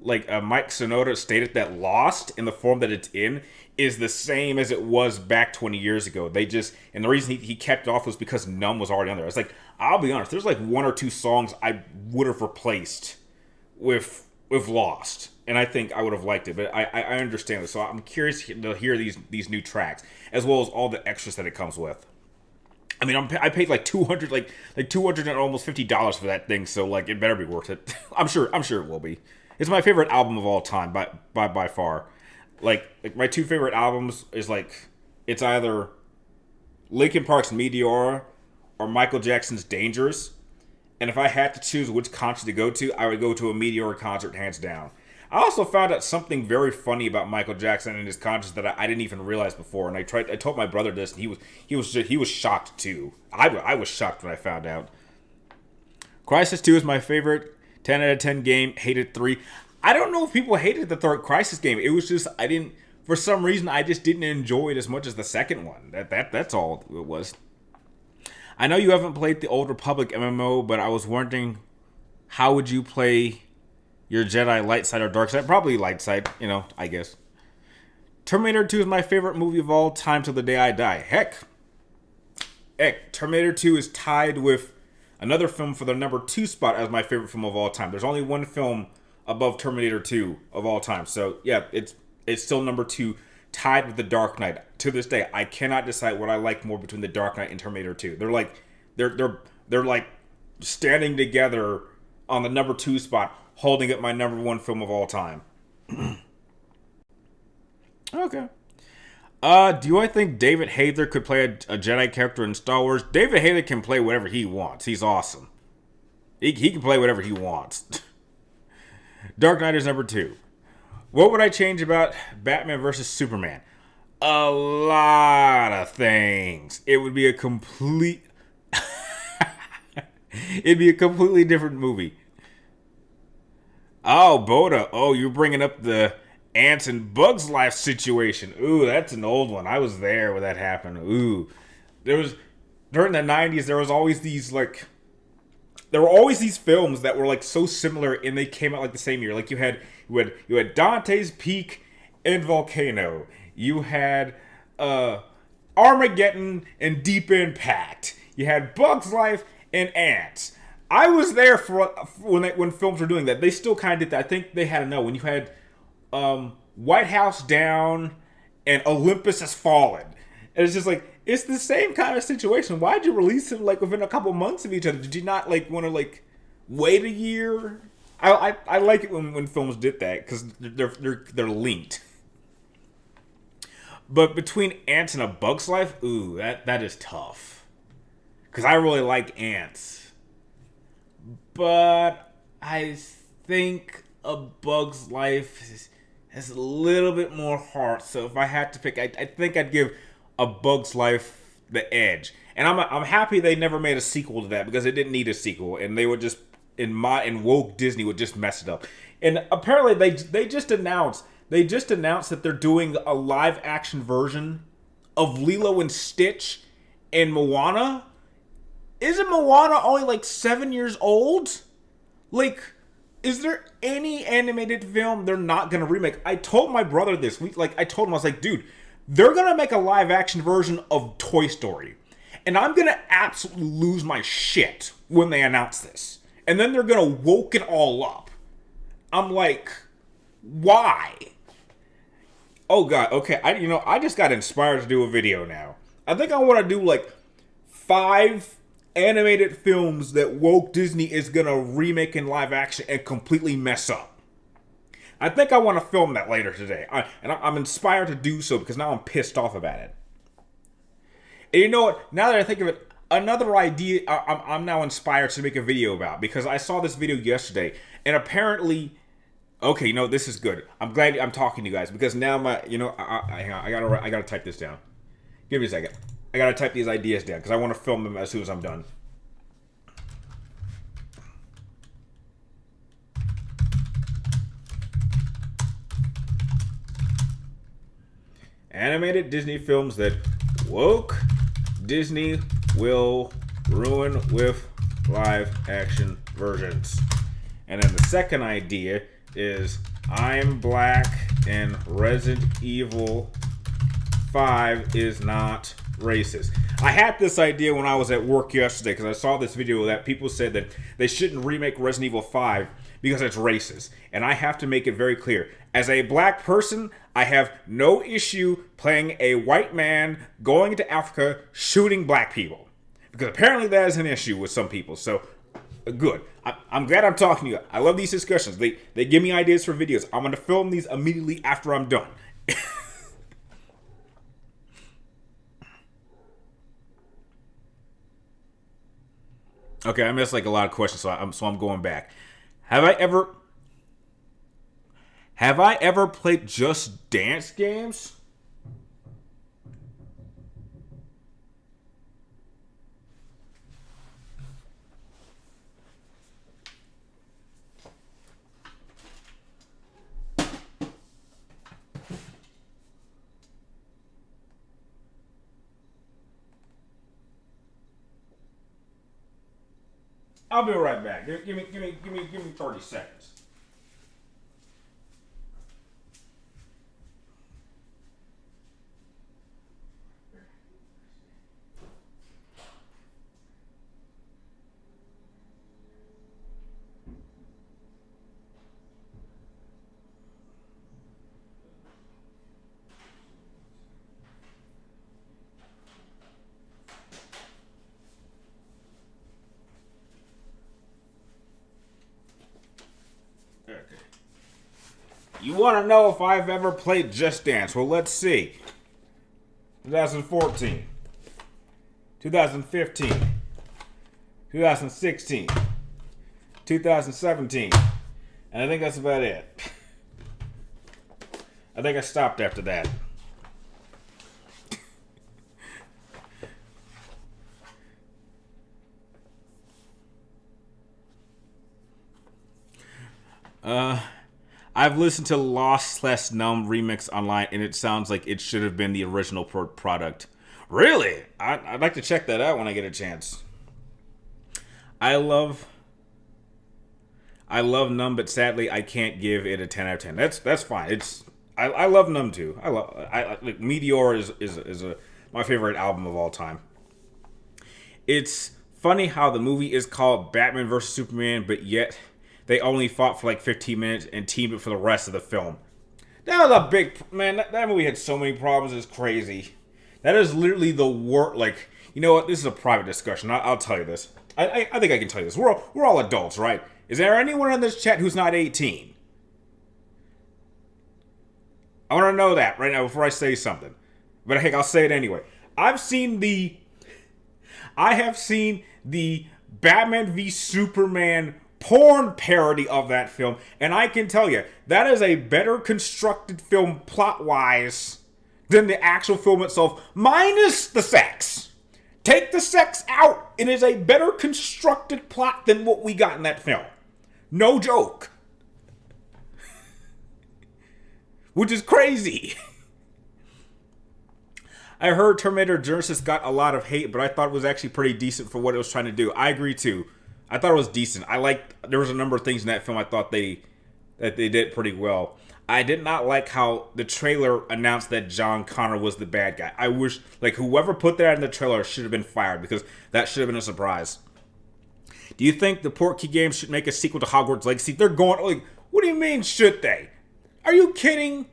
Sonoda stated that Lost in the form that it's in is the same as it was back 20 years ago. And the reason he kept it off was because Numb was already on there. It's like, I'll be honest, there's like one or two songs I would have replaced with Lost. And I think I would have liked it, but I understand this. So I'm curious to hear these new tracks, as well as all the extras that it comes with. I mean, I paid like $200, like $200 and almost $50 for that thing, so like it better be worth it. I'm sure it will be. It's my favorite album of all time by far. Like my two favorite albums is like it's either Linkin Park's Meteor or Michael Jackson's Dangerous. And if I had to choose which concert to go to, I would go to a Meteor concert hands down. I also found out something very funny about Michael Jackson and his concerts that I didn't even realize before. And I told my brother this, and he was shocked too. I was shocked when I found out. Crisis 2 is my favorite 10 out of 10 game. Hated 3. I don't know if people hated the third Crisis game. It was just for some reason I just didn't enjoy it as much as the second one. That's all it was. I know you haven't played the Old Republic MMO, but I was wondering how would you play your Jedi light side or dark side? Probably light side, I guess. Terminator 2 is my favorite movie of all time till the day I die. Heck, Terminator 2 is tied with another film for the number 2 spot as my favorite film of all time. There's only one film above Terminator 2 of all time. So, yeah, it's still number 2, tied with The Dark Knight. To this day, I cannot decide what I like more between The Dark Knight and Terminator 2. They're like standing together on the number 2 spot, holding up my number 1 film of all time. Okay. Do I think David Hayter could play a Jedi character in Star Wars? David Hayter can play whatever he wants. He's awesome. He can play whatever he wants. Dark Knight is number 2. What would I change about Batman versus Superman? A lot of things. It would be a complete... It'd be a completely different movie. Oh, Boda. Oh, you're bringing up the Ants and Bugs Life situation. Ooh, that's an old one. I was there when that happened. Ooh, there was during the '90s. There were always these films that were like so similar, and they came out like the same year. Like you had Dante's Peak and Volcano. You had Armageddon and Deep Impact. You had Bugs Life and Ants. I was there for when films were doing that. They still kind of did that. I think they had to know when you had White House Down and Olympus Has Fallen. And it's just like it's the same kind of situation. Why'd you release them like within a couple months of each other? Did you not like want to like wait a year? I like it when films did that because they're linked. But between Ants and A Bug's Life, ooh, that is tough. Because I really like Ants, but I think A Bug's Life has a little bit more heart. So if I had to pick, I think I'd give A Bug's Life the edge. And I'm happy they never made a sequel to that because it didn't need a sequel, and they would just in woke Disney would just mess it up. And apparently they just announced that they're doing a live action version of Lilo and Stitch and Moana. Isn't Moana only like 7 years old? Like, is there any animated film they're not gonna remake? I told my brother this. I told him, I was like, dude, they're gonna make a live action version of Toy Story, and I'm gonna absolutely lose my shit when they announce this. And then they're gonna woke it all up. I'm like, why? Oh god, okay. I just got inspired to do a video now. I think I want to do like 5 animated films that woke Disney is gonna remake in live action and completely mess up. I think I want to film that later today, I'm inspired to do so because now I'm pissed off about it. And you know what? Now that I think of it, another idea I'm now inspired to make a video about because I saw this video yesterday, and apparently, okay, this is good. I'm glad I'm talking to you guys because now I gotta type this down. Give me a second. I gotta type these ideas down because I want to film them as soon as I'm done. Animated Disney films that woke Disney will ruin with live action versions. And then the second idea is I'm Black and Resident Evil 5 is not racist. I had this idea when I was at work yesterday because I saw this video that people said that they shouldn't remake Resident Evil 5 because it's racist. And I have to make it very clear. As a black person, I have no issue playing a white man going into Africa shooting black people. Because apparently that is an issue with some people. So, good. I'm glad I'm talking to you. I love these discussions. They give me ideas for videos. I'm going to film these immediately after I'm done. Okay, I missed like a lot of questions, so I'm going back. Have I ever played Just Dance games? I'll be right back. Give me 30 seconds. Okay. You want to know if I've ever played Just Dance? Well, let's see. 2014, 2015, 2016, 2017, and I think that's about it. I think I stopped after that. I've listened to Lost/Numb remix online, and it sounds like it should have been the original product. Really? I'd like to check that out when I get a chance. I love I love Numb, but sadly I can't give it a 10 out of 10. That's fine. I love Numb too. I like Meteor is my favorite album of all time. It's funny how the movie is called Batman vs Superman, but yet they only fought for like 15 minutes and teamed it for the rest of the film. That was a big man. That movie had so many problems. It's crazy. That is literally the worst. Like, you know what? This is a private discussion. I'll tell you this. I think I can tell you this. We're all adults, right? Is there anyone in this chat who's not 18? I want to know that right now before I say something. But heck, I'll say it anyway. I have seen the Batman v Superman porn parody of that film, and I can tell you that is a better constructed film plot-wise than the actual film itself, minus the sex. Take the sex out. It is a better constructed plot than what we got in that film. No joke. Which is crazy. I heard Terminator Genesis got a lot of hate, but I thought it was actually pretty decent for what it was trying to do. I agree too. I thought it was decent. There was a number of things in that film I thought they did pretty well. I did not like how the trailer announced that John Connor was the bad guy. I wish, like, whoever put that in the trailer should have been fired, because that should have been a surprise. Do you think the Portkey Games should make a sequel to Hogwarts Legacy? They're going, like, what do you mean should they? Are you kidding?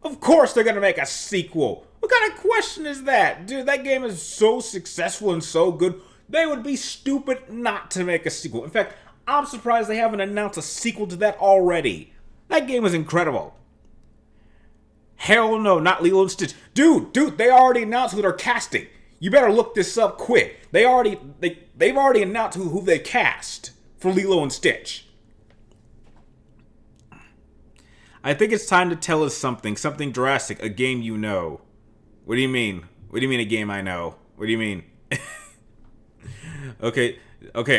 Of course they're going to make a sequel. What kind of question is that? Dude, that game is so successful and so good. They would be stupid not to make a sequel. In fact, I'm surprised they haven't announced a sequel to that already. That game is incredible. Hell no, not Lilo and Stitch. Dude, they already announced who they're casting. You better look this up quick. They've already announced who they cast for Lilo and Stitch. I think it's time to tell us something drastic, a game you know. What do you mean? What do you mean a game I know? What do you mean? Okay,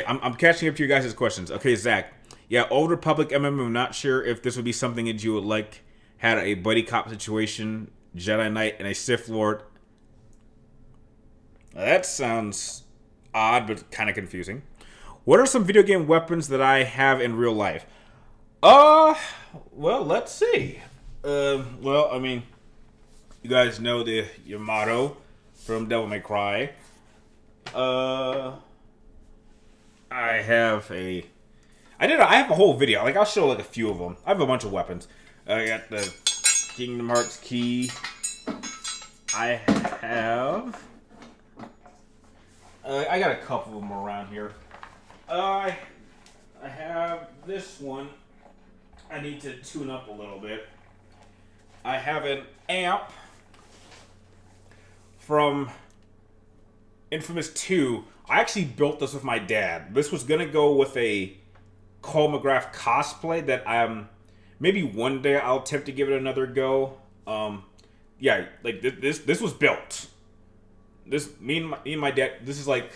I'm catching up to you guys' questions. Okay, Zach. Yeah, Old Republic MMO, I'm not sure if this would be something that you would like. Had a buddy cop situation, Jedi Knight, and a Sith Lord. That sounds odd, but kind of confusing. What are some video game weapons that I have in real life? Well, let's see. Well, I mean, you guys know the Yamato from Devil May Cry. I have a whole video. Like, I'll show like a few of them. I have a bunch of weapons. I got the Kingdom Hearts key. I have. I got a couple of them around here. I have this one. I need to tune up a little bit. I have an amp from Infamous 2. I actually built this with my dad. This was gonna go with a Cole McGrath cosplay that maybe one day I'll attempt to give it another go. Yeah, like this was built. Me and my dad. This is like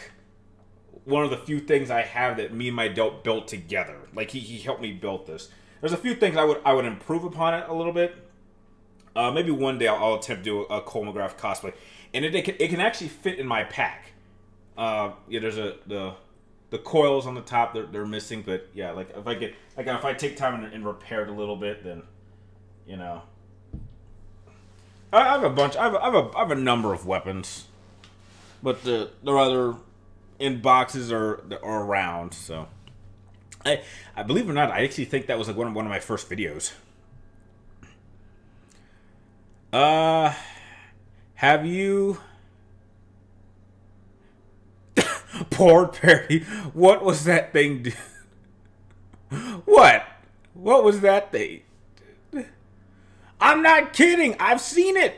one of the few things I have that me and my dad built together. Like he helped me build this. There's a few things I would improve upon it a little bit. Maybe one day I'll attempt to do a Cole McGrath cosplay, and it can actually fit in my pack. Yeah, there's the coils on the top they're missing, but yeah, like if I take time and repair it a little bit, then you know. I have a bunch. I have a number of weapons, but they're either in boxes or around. So I believe it or not, I actually think that was like one of my first videos. Have you? Porn parody. What was that thing? What? What was that thing? I'm not kidding. I've seen it.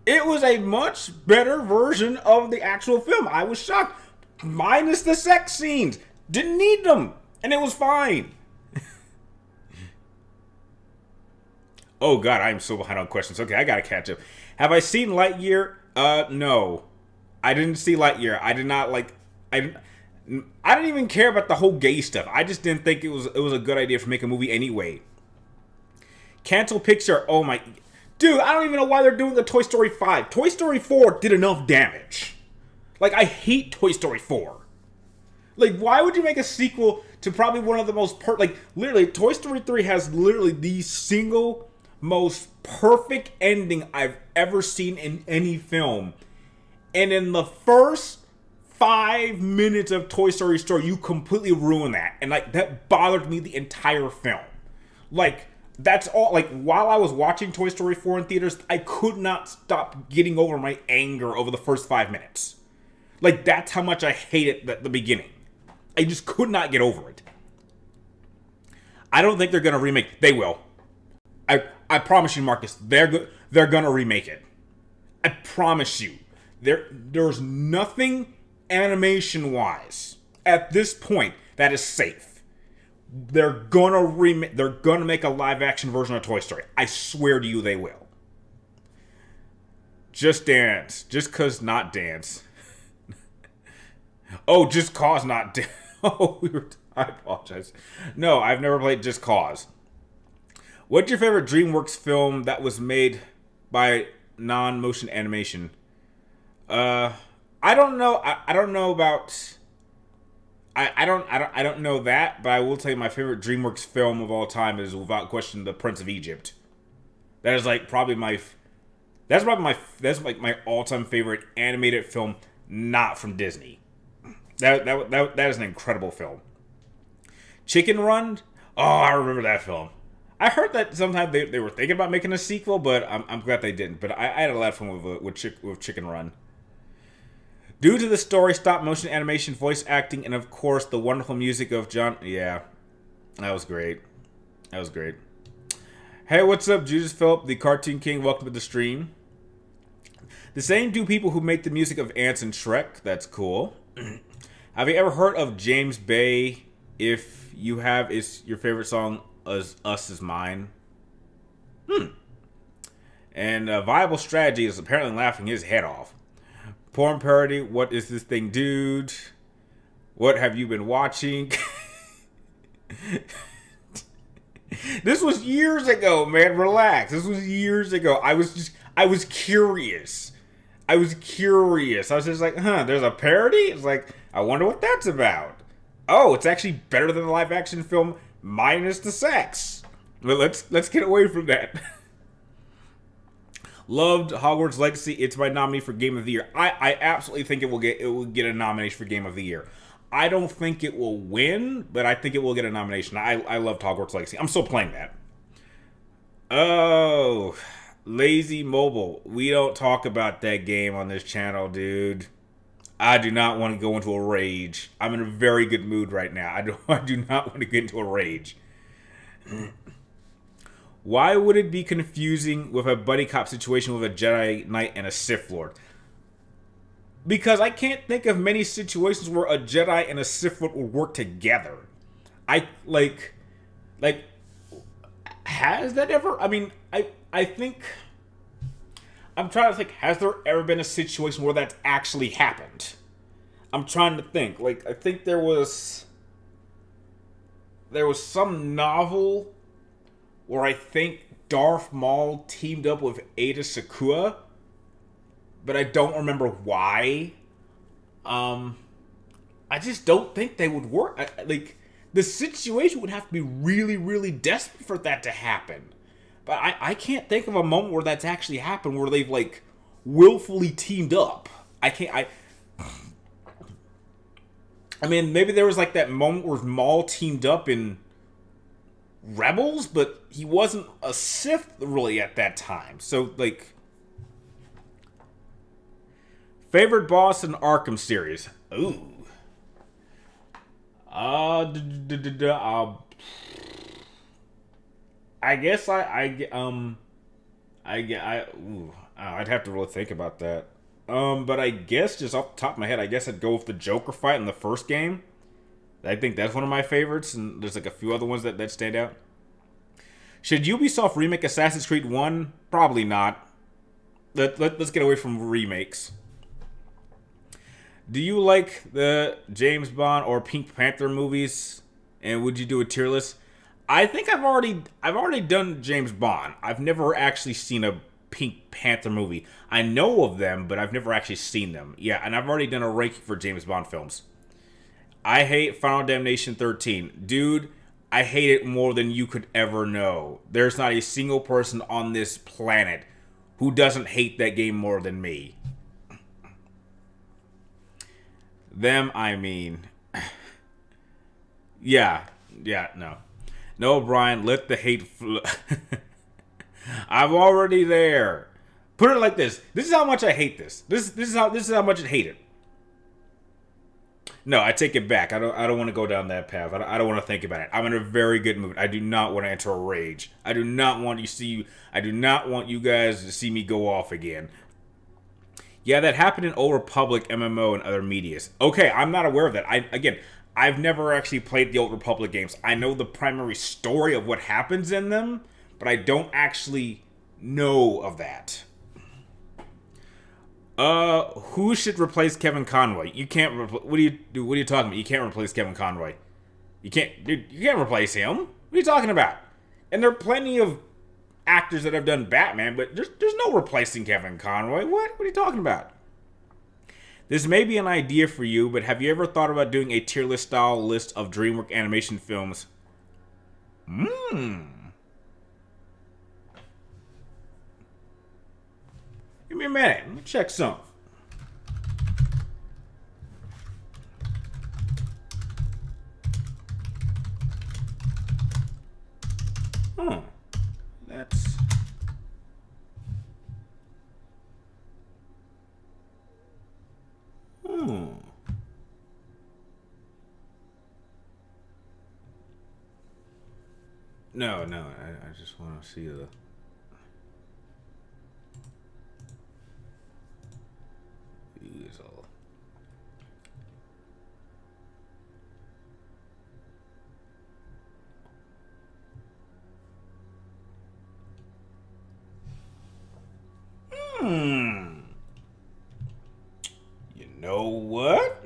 It was a much better version of the actual film. I was shocked. Minus the sex scenes. Didn't need them. And it was fine. Oh god, I am so behind on questions. Okay, I gotta catch up. Have I seen Lightyear? No. I didn't see Lightyear. I did not like... I didn't even care about the whole gay stuff. I just didn't think it was a good idea to make a movie anyway. Cancel Pixar. Oh my, dude, I don't even know why they're doing the Toy Story 5. Toy Story 4 did enough damage. Like, I hate Toy Story 4. Like, why would you make a sequel to probably one of the most like, literally, Toy Story 3 has literally the single most perfect ending I've ever seen in any film. And in the first 5 minutes of Toy Story story, you completely ruin that. And, like, that bothered me the entire film. Like, that's all. Like, while I was watching Toy Story 4 in theaters, I could not stop getting over my anger over the first 5 minutes. Like, that's how much I hated the beginning. I just could not get over it. I don't think they're going to remake. They will. I promise you, Marcus, they're going to remake it. I promise you. There's nothing animation-wise at this point that is safe. They're gonna make a live-action version of Toy Story. I swear to you, they will. Just Dance, just cause not dance. Oh, Just Cause not dance. Oh, I apologize. No, I've never played Just Cause. What's your favorite DreamWorks film that was made by non-motion animation? I don't know. I don't know about. I don't know that, but I will tell you my favorite DreamWorks film of all time is without question The Prince of Egypt. That is like probably my. That's like my all-time favorite animated film, not from Disney. That is an incredible film. Chicken Run. Oh, I remember that film. I heard that sometimes they were thinking about making a sequel, but I'm glad they didn't. But I had a lot of fun with Chicken Run. Due to the story, stop-motion animation, voice acting, and of course the wonderful music of John... Yeah, that was great. That was great. Hey, what's up, Judas Phillip, the Cartoon King? Welcome to the stream. The same two people who make the music of Ants and Shrek. That's cool. Have you ever heard of James Bay? If you have, is your favorite song Us Is Mine? And Viable Strategy is apparently laughing his head off. Porn parody, what is this thing, dude? What have you been watching? This was years ago, man. Relax. This was years ago. I was curious. I was just like, there's a parody? It's like, I wonder what that's about. Oh, it's actually better than the live action film minus the sex. But let's get away from that. Loved Hogwarts Legacy. It's my nominee for Game of the Year. I absolutely think it will get a nomination for Game of the Year. I don't think it will win, but I think it will get a nomination. I loved Hogwarts Legacy. I'm still playing that. Oh, Lazy Mobile. We don't talk about that game on this channel, dude. I do not want to go into a rage. I'm in a very good mood right now. I do not want to get into a rage. Why would it be confusing with a buddy cop situation with a Jedi Knight and a Sith Lord? Because I can't think of many situations where a Jedi and a Sith Lord would work together. Has that ever? I mean, I think... I'm trying to think, has there ever been a situation where that's actually happened? I'm trying to think. Like, I think there was some novel where I think Darth Maul teamed up with Ada Sakura, but I don't remember why. I just don't think they would work. The situation would have to be really, really desperate for that to happen. But I can't think of a moment where that's actually happened, where they've, like, willfully teamed up. I mean, maybe there was, like, that moment where Maul teamed up in Rebels, but he wasn't a Sith really at that time. So, like... Favorite boss in Arkham series? Ooh. I guess I'd have to really think about that. But I guess just off the top of my head, I guess I'd go with the Joker fight in the first game. I think that's one of my favorites, and there's like a few other ones that stand out. Should Ubisoft remake Assassin's Creed 1? Probably not. Let's get away from remakes. Do you like the James Bond or Pink Panther movies? And would you do a tier list? I think I've already done James Bond. I've never actually seen a Pink Panther movie. I know of them, but I've never actually seen them. Yeah, and I've already done a ranking for James Bond films. I hate Final Damnation 13. Dude, I hate it more than you could ever know. There's not a single person on this planet who doesn't hate that game more than me. Them, I mean. Yeah, no. No, Brian, let the hate I'm already there. Put it like this. This is how much I hate this. This is how much I hate it. No, I take it back. I don't want to go down that path. I don't want to think about it. I'm in a very good mood. I do not want to enter a rage. I do not want you guys to see me go off again. Yeah, that happened in Old Republic MMO and other medias. Okay, I'm not aware of that. I've never actually played the Old Republic games. I know the primary story of what happens in them, but I don't actually know of that. Who should replace Kevin Conroy? You can't. What do you do? What are you talking about? You can't replace Kevin Conroy. You can't. Dude, you can't replace him. What are you talking about? And there are plenty of actors that have done Batman, but there's no replacing Kevin Conroy. What are you talking about? This may be an idea for you, but have you ever thought about doing a tier list style list of DreamWorks animation films? Give me a minute. Let me check some. Huh. That's... No, I just want to see the... Weasel. You know what?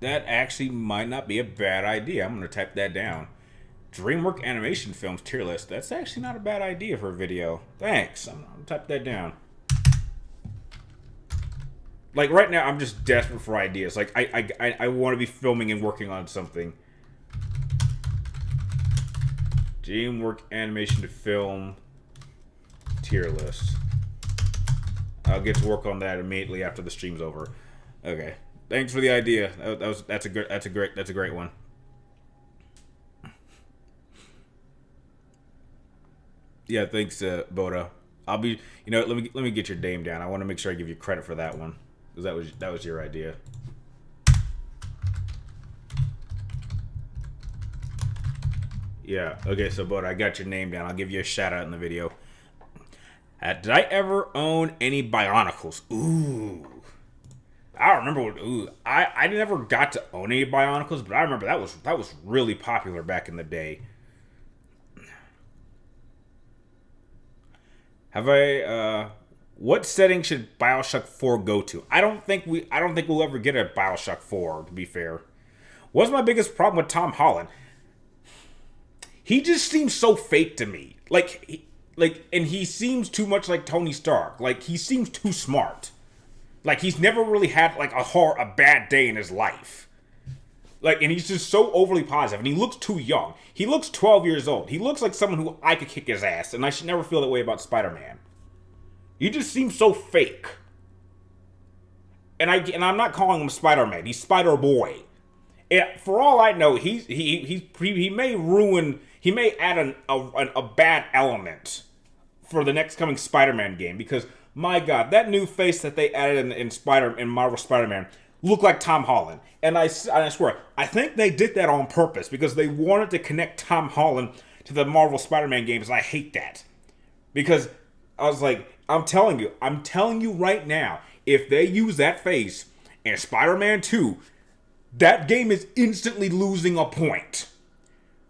That actually might not be a bad idea. I'm going to type that down. DreamWorks animation films tier list. That's actually not a bad idea for a video. Thanks. I'm going to type that down. Like right now, I'm just desperate for ideas. Like I want to be filming and working on something. DreamWorks animation to film tier list. I'll get to work on that immediately after the stream's over. Okay. Thanks for the idea. That's a great one. Yeah, thanks, Boda. I'll be, let me get your name down. I want to make sure I give you credit for that one, because that was your idea. Yeah. Okay, so Boda, I got your name down. I'll give you a shout out in the video. Did I ever own any Bionicles? Ooh. I don't remember what. Ooh, I never got to own any Bionicles, but I remember that was really popular back in the day. Have I? What setting should Bioshock 4 go to? I don't think we'll ever get a Bioshock 4. To be fair, what's my biggest problem with Tom Holland? He just seems so fake to me. And he seems too much like Tony Stark. Like he seems too smart. Like, he's never really had, like, a bad day in his life. Like, and he's just so overly positive, and he looks too young. He looks 12 years old. He looks like someone who I could kick his ass, and I should never feel that way about Spider-Man. He just seems so fake. And I'm not calling him Spider-Man. He's Spider-Boy. And for all I know, he may add a bad element for the next coming Spider-Man game, because my God, that new face that they added in Marvel Spider-Man looked like Tom Holland. And I swear, I think they did that on purpose because they wanted to connect Tom Holland to the Marvel Spider-Man games. And I hate that. Because I was like, I'm telling you right now, if they use that face in Spider-Man 2, that game is instantly losing a point.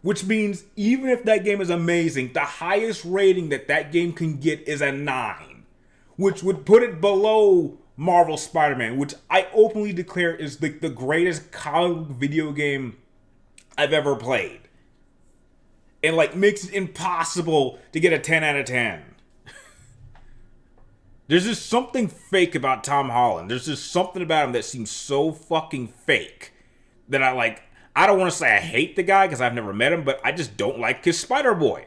Which means even if that game is amazing, the highest rating that game can get is a 9. which would put it below Marvel Spider-Man, which I openly declare is the greatest comic video game I've ever played. And like makes it impossible to get a 10 out of 10. There's just something fake about Tom Holland. There's just something about him that seems so fucking fake that I don't want to say I hate the guy because I've never met him, but I just don't like his Spider-Boy.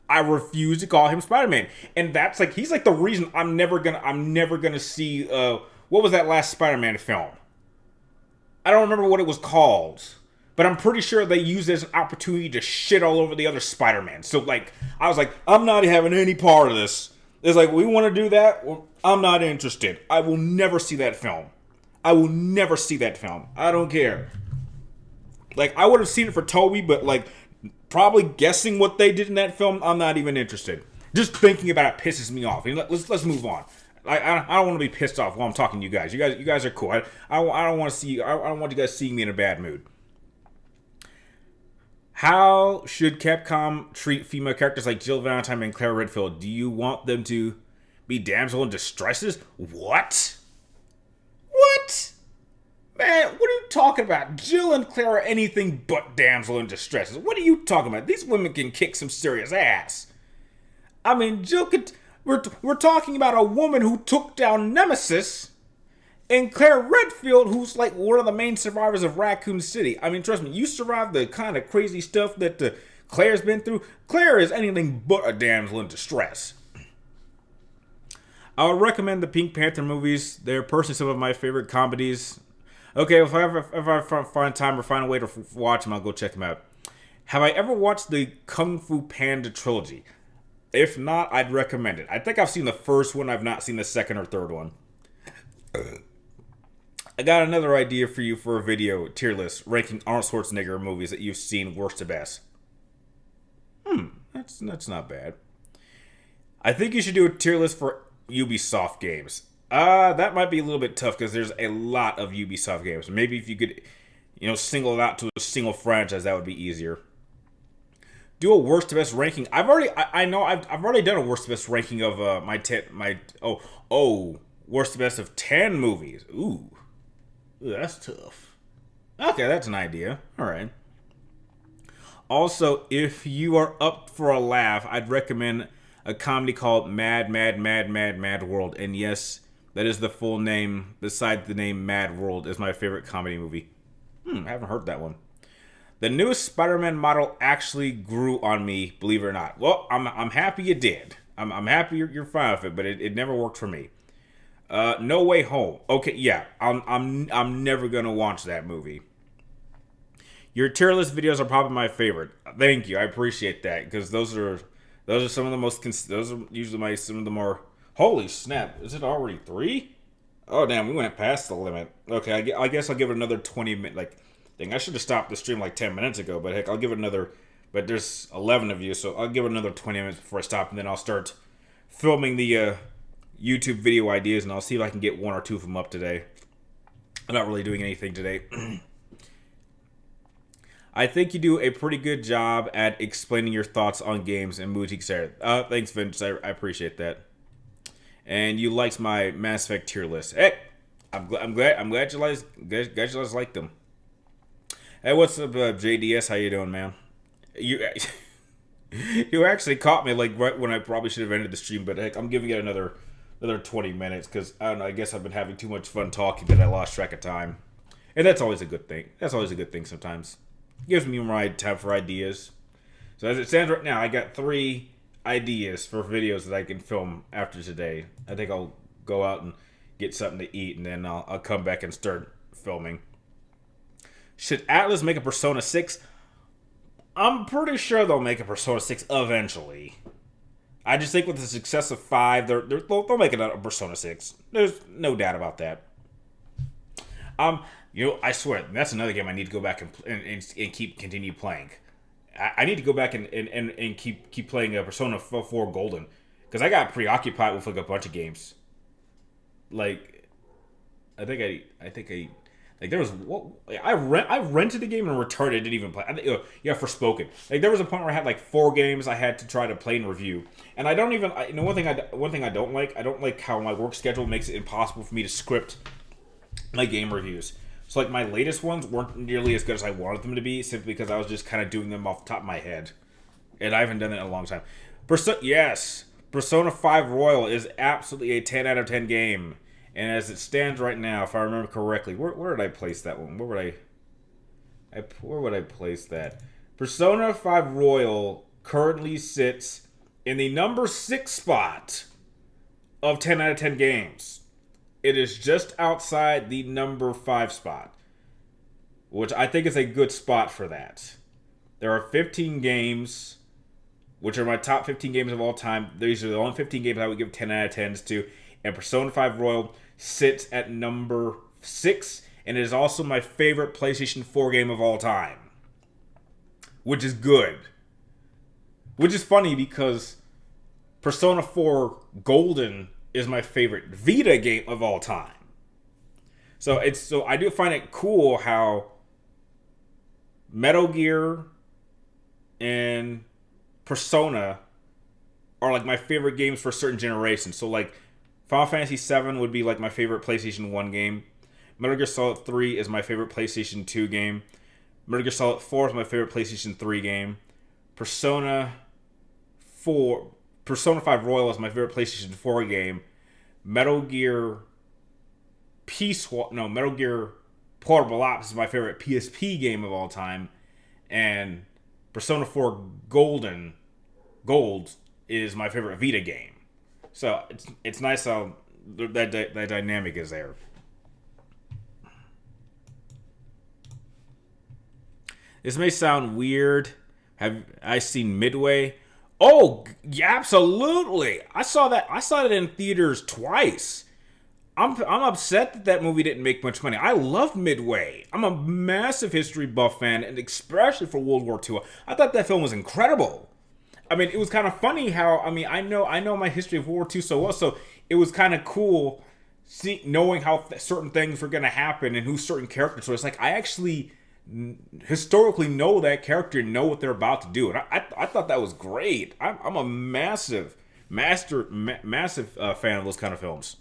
I refuse to call him Spider-Man. And that's like, he's like the reason I'm never gonna see, what was that last Spider-Man film? I don't remember what it was called. But I'm pretty sure they used it as an opportunity to shit all over the other Spider-Man. So like, I was like, I'm not having any part of this. It's like, we want to do that? Well, I'm not interested. I will never see that film. I will never see that film. I don't care. Like, I would have seen it for Toby, but like, probably guessing what they did in that film, I'm not even interested. Just thinking about it pisses me off. Let's move on. I don't want to be pissed off while I'm talking to you guys. You guys are cool. I don't want to see. I don't want you guys seeing me in a bad mood. How should Capcom treat female characters like Jill Valentine and Claire Redfield? Do you want them to be damsel in distresses? What? What? Man, what are you talking about? Jill and Claire are anything but damsel in distresses. What are you talking about? These women can kick some serious ass. I mean, Jill could... We're talking about a woman who took down Nemesis... And Claire Redfield, who's like one of the main survivors of Raccoon City. I mean, trust me, you survived the kind of crazy stuff that Claire's been through. Claire is anything but a damsel in distress. I would recommend the Pink Panther movies. They're personally some of my favorite comedies. Okay, if I find time or find a way to watch them, I'll go check them out. Have I ever watched the Kung Fu Panda trilogy? If not, I'd recommend it. I think I've seen the first one. I've not seen the second or third one. I got another idea for you for a video tier list ranking Arnold Schwarzenegger movies that you've seen worst to best. That's not bad. I think you should do a tier list for Ubisoft games. That might be a little bit tough because there's a lot of Ubisoft games. Maybe if you could, single it out to a single franchise, that would be easier. Do a worst to best ranking. I've already done a worst to best ranking of worst to best of 10 movies. Ooh, that's tough. Okay, that's an idea. All right. Also, if you are up for a laugh, I'd recommend a comedy called Mad World. And yes, that is the full name. Besides the name Mad World is my favorite comedy movie. I haven't heard that one. The newest Spider-Man model actually grew on me, believe it or not. Well, I'm happy it did. I'm happy you're fine with it, but it never worked for me. No Way Home. Okay, yeah, I'm never gonna watch that movie. Your tier list videos are probably my favorite. Thank you, I appreciate that because those are some of the most. Those are usually some of the more. Holy snap! Is it already 3? Oh damn, we went past the limit. Okay, I guess I'll give it another 20 minutes. I should have stopped the stream like 10 minutes ago, but heck, I'll give it another. But there's 11 of you, so I'll give it another 20 minutes before I stop, and then I'll start filming the YouTube video ideas, and I'll see if I can get 1 or 2 of them up today. I'm not really doing anything today. I think you do a pretty good job at explaining your thoughts on games and movies, etc. Thanks, Vince. I appreciate that. And you liked my Mass Effect tier list. Hey, I'm glad you guys liked them. Hey, what's up, JDS? How you doing, man? You actually caught me like right when I probably should have ended the stream, but heck, I'm giving it another 20 minutes because I don't know. I guess I've been having too much fun talking that I lost track of time, and that's always a good thing. That's always a good thing. Sometimes gives me more time for ideas. So as it stands right now, I got 3 ideas for videos that I can film after today. I think I'll go out and get something to eat, and then I'll come back and start filming. Should Atlas make a Persona 6? I'm pretty sure they'll make a Persona 6 eventually. I just think with the success of 5, they'll make a Persona 6. There's no doubt about that. I swear, that's another game I need to go back and continue playing. I need to go back and keep playing Persona 4 Golden. Because I got preoccupied with like a bunch of games. Like, I think Like there was I rented the game and returned it. Didn't even play. I think, yeah, Forspoken. Like there was a point where I had like 4 games I had to try to play and review, and I don't even. One thing I don't like. I don't like how my work schedule makes it impossible for me to script my game reviews. So like my latest ones weren't nearly as good as I wanted them to be, simply because I was just kind of doing them off the top of my head, and I haven't done that in a long time. Yes, Persona 5 Royal is absolutely a 10 out of 10 game. And as it stands right now, if I remember correctly, where did I place that one? Where would I place that? Persona 5 Royal currently sits in the number 6 spot of 10 out of 10 games. It is just outside the number 5 spot, which I think is a good spot for that. There are 15 games, which are my top 15 games of all time. These are the only 15 games I would give 10 out of 10s to. And Persona 5 Royal sits at number 6, and it is also my favorite PlayStation 4 game of all time. Which is good. Which is funny because Persona 4 Golden is my favorite Vita game of all time. So I do find it cool how Metal Gear and Persona are like my favorite games for certain generations. So like Final Fantasy VII would be like my favorite PlayStation 1 game. Metal Gear Solid 3 is my favorite PlayStation 2 game. Metal Gear Solid 4 is my favorite PlayStation 3 game. Persona 5 Royal is my favorite PlayStation 4 game. Metal Gear Portable Ops is my favorite PSP game of all time. And Persona 4 Gold is my favorite Vita game. So it's nice how that dynamic is there. This may sound weird. Have I seen Midway? Oh, yeah, absolutely. I saw that in theaters twice. I'm upset that movie didn't make much money. I love Midway. I'm a massive history buff fan, and especially for World War II. I thought that film was incredible. I mean, it was kind of funny how, I know my history of World War II so well, so it was kind of cool knowing how certain things were going to happen and who certain characters were. It's like, I actually historically know that character and know what they're about to do. And I thought that was great. I'm a massive fan of those kind of films.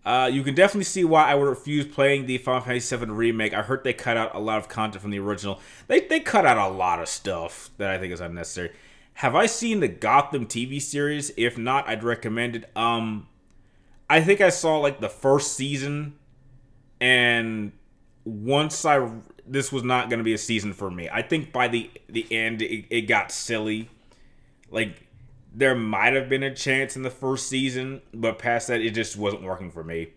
You can definitely see why I would refuse playing the Final Fantasy VII Remake. I heard they cut out a lot of content from the original. They cut out a lot of stuff that I think is unnecessary. Have I seen the Gotham TV series? If not, I'd recommend it. I think I saw like the first season, and this was not going to be a season for me. I think by the end, it got silly. Like, there might have been a chance in the first season, but past that, it just wasn't working for me.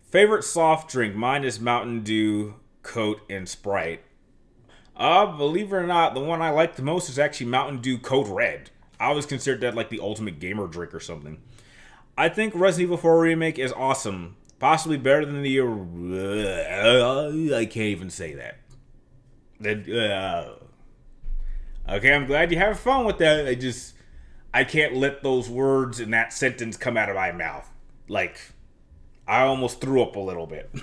Favorite soft drink? Mine is Mountain Dew, Coke, and Sprite. Believe it or not, the one I like the most is actually Mountain Dew Code Red. I always considered that like the ultimate gamer drink or something. I think Resident Evil 4 Remake is awesome. Possibly better than the... I can't even say that. Okay, I'm glad you have fun with that. I can't let those words in that sentence come out of my mouth. Like, I almost threw up a little bit.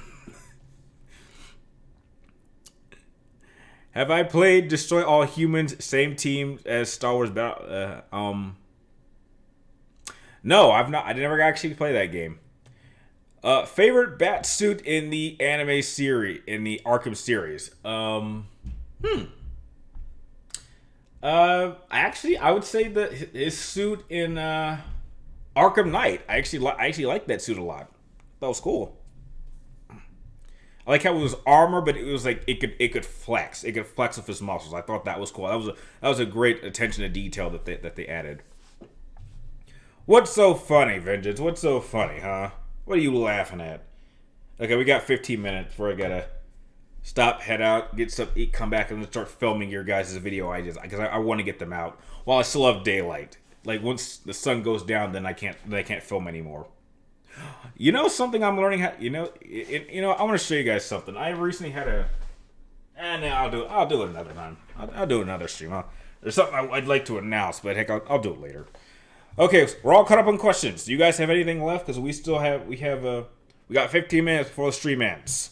Have I played Destroy All Humans, same team as Star Wars Battle? No, I've not. I never actually play that game. Favorite bat suit in the anime series, in the Arkham series? I would say that his suit in Arkham Knight. I actually like that suit a lot. That was cool. I like how it was armor, but it was like it could flex. It could flex with his muscles. I thought that was cool. That was a great attention to detail that they added. What's so funny, Vengeance? What's so funny, huh? What are you laughing at? Okay, we got 15 minutes before I gotta stop, head out, get some eat, come back, and then start filming your guys' video ideas because I want to get them out while I still have daylight. Like once the sun goes down, then I can't film anymore. You know something I'm learning how. I want to show you guys something. I recently had I'll do it another time. I'll do another stream. There's something I'd like to announce, but heck, I'll do it later. Okay, so we're all caught up on questions. Do you guys have anything left? Because we have We got 15 minutes before the stream ends.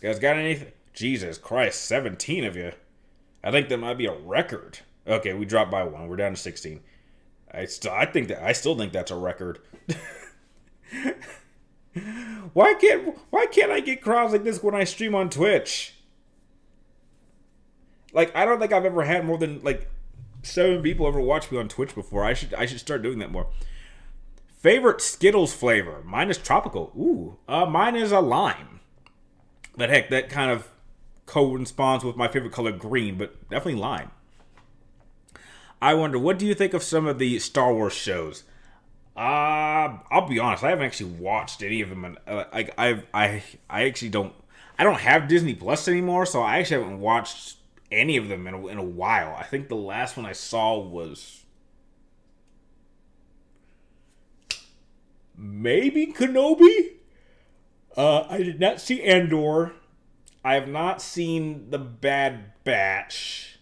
You guys got anything? Jesus Christ, 17 of you. I think that might be a record. Okay, we dropped by one. We're down to 16. I still think that's a record. Why can't I get crowds like this when I stream on Twitch? Like, I don't think I've ever had more than like 7 people ever watch me on Twitch before. I should start doing that more. Favorite Skittles flavor? Mine is tropical. Ooh, mine is a lime. But heck, that kind of corresponds with my favorite color, green, but definitely lime. I wonder, what do you think of some of the Star Wars shows? I'll be honest, I haven't actually watched any of them. I actually don't. I don't have Disney Plus anymore, so I actually haven't watched any of them in a while. I think the last one I saw was maybe Kenobi. I did not see Andor. I have not seen The Bad Batch.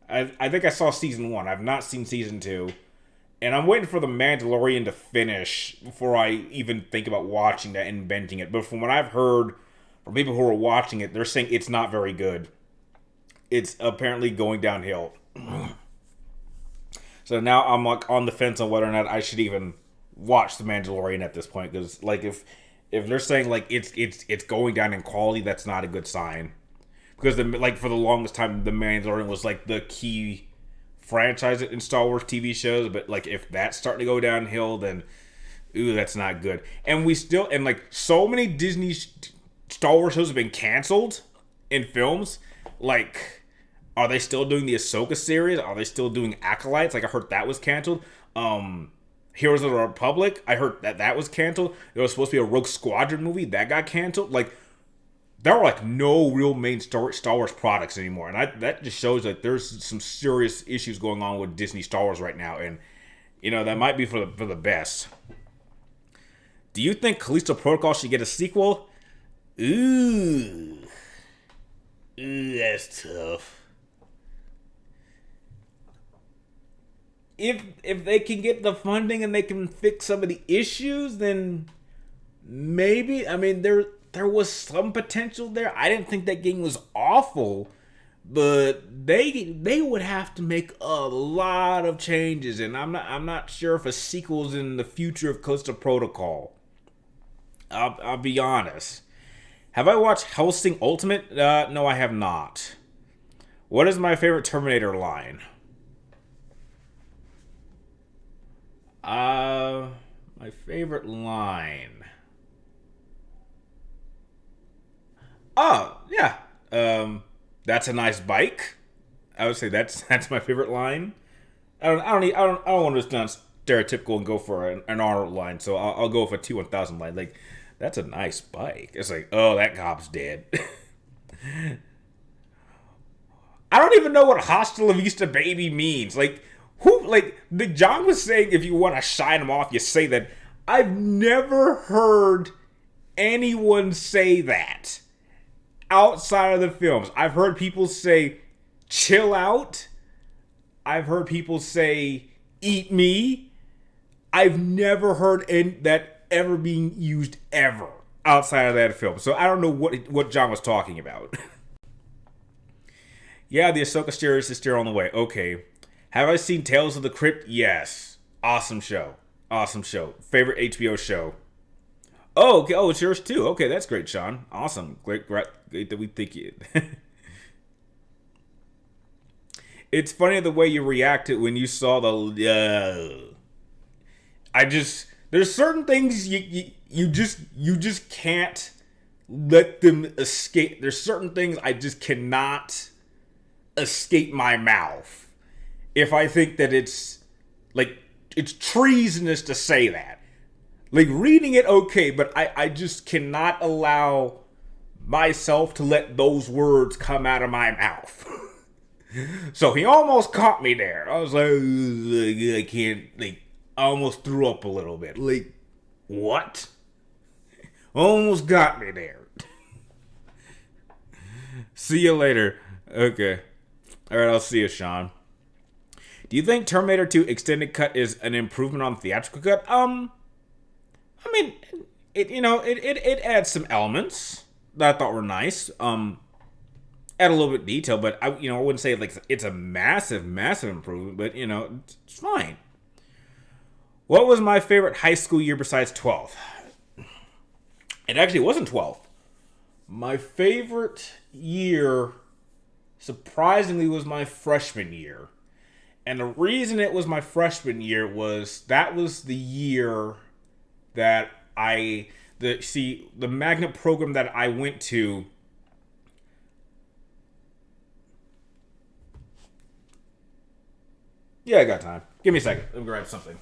I think I saw season 1. I've not seen season 2. And I'm waiting for The Mandalorian to finish before I even think about watching that and binging it. But from what I've heard from people who are watching it, they're saying it's not very good. It's apparently going downhill. So now I'm like on the fence on whether or not I should even watch The Mandalorian at this point. Because like if they're saying like it's going down in quality, that's not a good sign. Because for the longest time, The Mandalorian was like the key franchise in Star Wars TV shows. But like if that's starting to go downhill, then ooh, that's not good. And like so many Disney Star Wars shows have been canceled in films. Like, are they still doing the Ahsoka series? Are they still doing Acolytes? Like I heard that was canceled. Heroes of the Republic, I heard that was canceled. There was supposed to be a Rogue Squadron movie that got canceled. Like, there are like no real main Star Wars products anymore, and that just shows that there's some serious issues going on with Disney Star Wars right now, and you know that might be for the best. Do you think Callisto Protocol should get a sequel? Ooh, that's tough. If they can get the funding and they can fix some of the issues, then maybe. I mean, there was some potential there. I didn't think that game was awful, but they would have to make a lot of changes, and I'm not sure if a sequel's in the future of Callisto Protocol. I'll be honest. Have I watched Hellsing Ultimate? No, I have not. What is my favorite Terminator line? My favorite line. Oh, yeah. That's a nice bike. I would say that's my favorite line. I don't want to sound stereotypical and go for an Arnold line, so I'll go for a T-1000 line. Like, that's a nice bike. It's like, oh, that cop's dead. I don't even know what Hasta La Vista Baby means. Like, who, like, the John was saying if you want to shine him off, you say that. I've never heard anyone say that outside of the films. I've heard people say, chill out. I've heard people say, eat me. I've never heard that ever being used ever outside of that film. So I don't know what John was talking about. Yeah, the Ahsoka series is still on the way. Okay. Have I seen Tales of the Crypt? Yes. Awesome show. Awesome show. Favorite HBO show. Oh, okay. Oh, it's yours too. Okay, that's great, Sean. Awesome. Great that we think you. It's funny the way you reacted when you saw the. There's certain things you just can't let them escape. There's certain things I just cannot escape my mouth. If I think that it's treasonous to say that. Like, reading it, okay, but I just cannot allow myself to let those words come out of my mouth. So he almost caught me there. I was like, I can't, like, I almost threw up a little bit. Like, what? Almost got me there. See you later. Okay. Alright, I'll see you, Sean. Do you think Terminator 2 Extended Cut is an improvement on the theatrical cut? I mean, it adds some elements that I thought were nice. Add a little bit of detail, but I wouldn't say like it's a massive, massive improvement. But it's fine. What was my favorite high school year besides 12th? It actually wasn't 12th. My favorite year, surprisingly, was my freshman year. And the reason it was my freshman year was that was the year that the magnet program that I went to. Yeah, I got time. Give me a second. Let me grab something.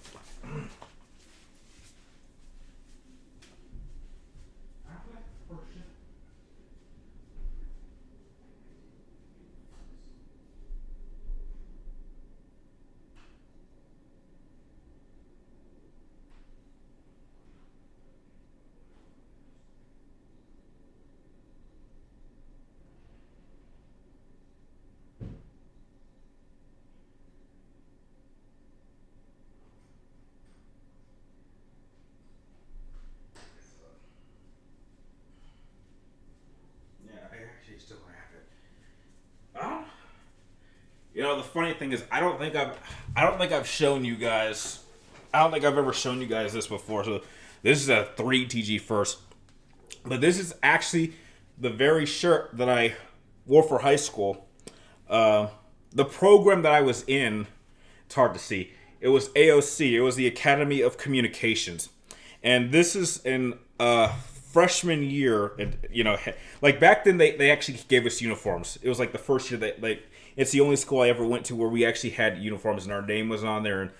Still have it. The funny thing is, I don't think I've shown you guys. I don't think I've ever shown you guys this before. So this is a 3TG first, but this is actually the very shirt that I wore for high school. The program that I was in, it's hard to see. It was AOC. It was the Academy of Communications, and this is in freshman year. And like back then they actually gave us uniforms. It was like the first year that it's the only school I ever went to where we actually had uniforms and our name was on there, and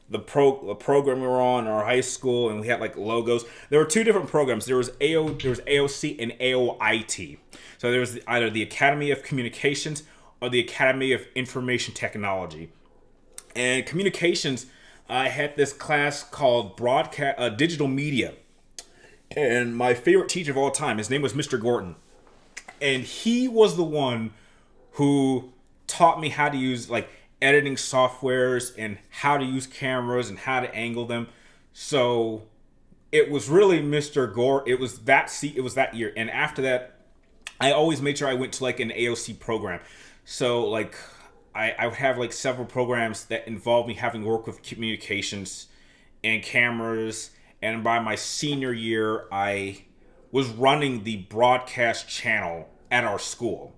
the program we were on in our high school, and we had like logos. There were two different programs. There was AOC and AOIT. So there was either the Academy of Communications or the Academy of Information Technology. And communications, I had this class called digital media. And my favorite teacher of all time, his name was Mr. Gorton. And he was the one who taught me how to use like editing softwares and how to use cameras and how to angle them. So it was really Mr. Gore. It was that year. And after that, I always made sure I went to like an AOC program. So like I would have like several programs that involved me having to work with communications and cameras. And by my senior year, I was running the broadcast channel at our school.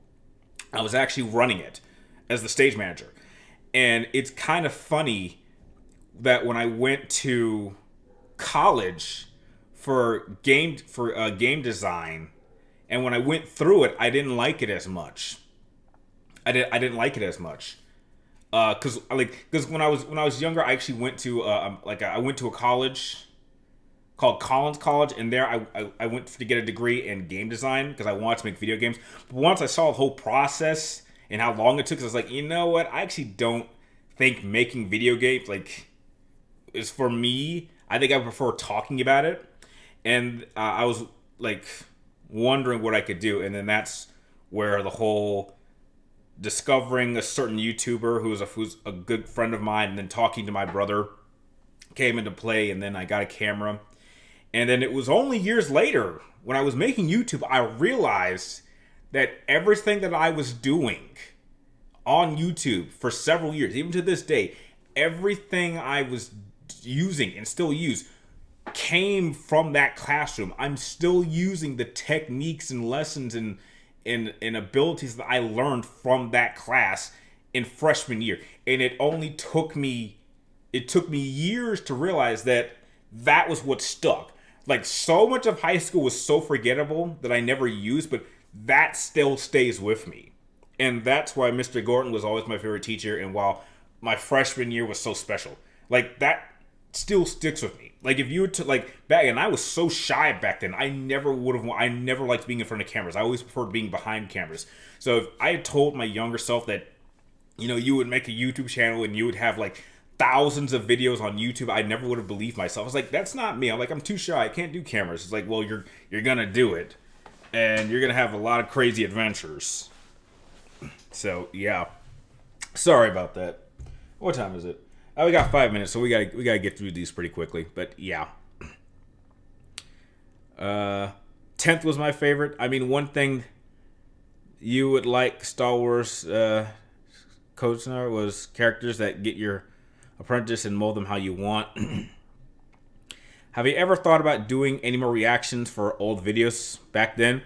I was actually running it as the stage manager. And it's kind of funny that when I went to college for game design, and when I went through it, I didn't like it as much. I didn't like it as much. Because when I was younger, I actually went to I went to a college called Collins College, and there I went to get a degree in game design because I wanted to make video games. But once I saw the whole process and how long it took, I was like, you know what? I actually don't think making video games is for me. I think I prefer talking about it, and I was like wondering what I could do, and then that's where the whole discovering a certain YouTuber who's a good friend of mine, and then talking to my brother came into play, and then I got a camera. And then it was only years later, when I was making YouTube, I realized that everything that I was doing on YouTube for several years, even to this day, everything I was using and still use came from that classroom. I'm still using the techniques and lessons and abilities that I learned from that class in freshman year. And it took me years to realize that was what stuck. Like, so much of high school was so forgettable that I never used, but that still stays with me. And that's why Mr. Gordon was always my favorite teacher, and while my freshman year was so special, like, that still sticks with me. Like, if you were to, like, back, and I was so shy back then, I never liked being in front of cameras. I always preferred being behind cameras. So if I had told my younger self that, you would make a YouTube channel and you would have, like, thousands of videos on YouTube, I never would have believed myself. I was like, that's not me. I'm too shy. I can't do cameras. It's like, well, you're gonna do it, and you're gonna have a lot of crazy adventures. So yeah, sorry about that. What time is it? Oh, we got 5 minutes, so we gotta get through these pretty quickly. But yeah, 10th was my favorite. I mean, one thing you would like Star Wars Coachner was characters that get your apprentice and mold them how you want. Have you ever thought about doing any more reactions for old videos back then?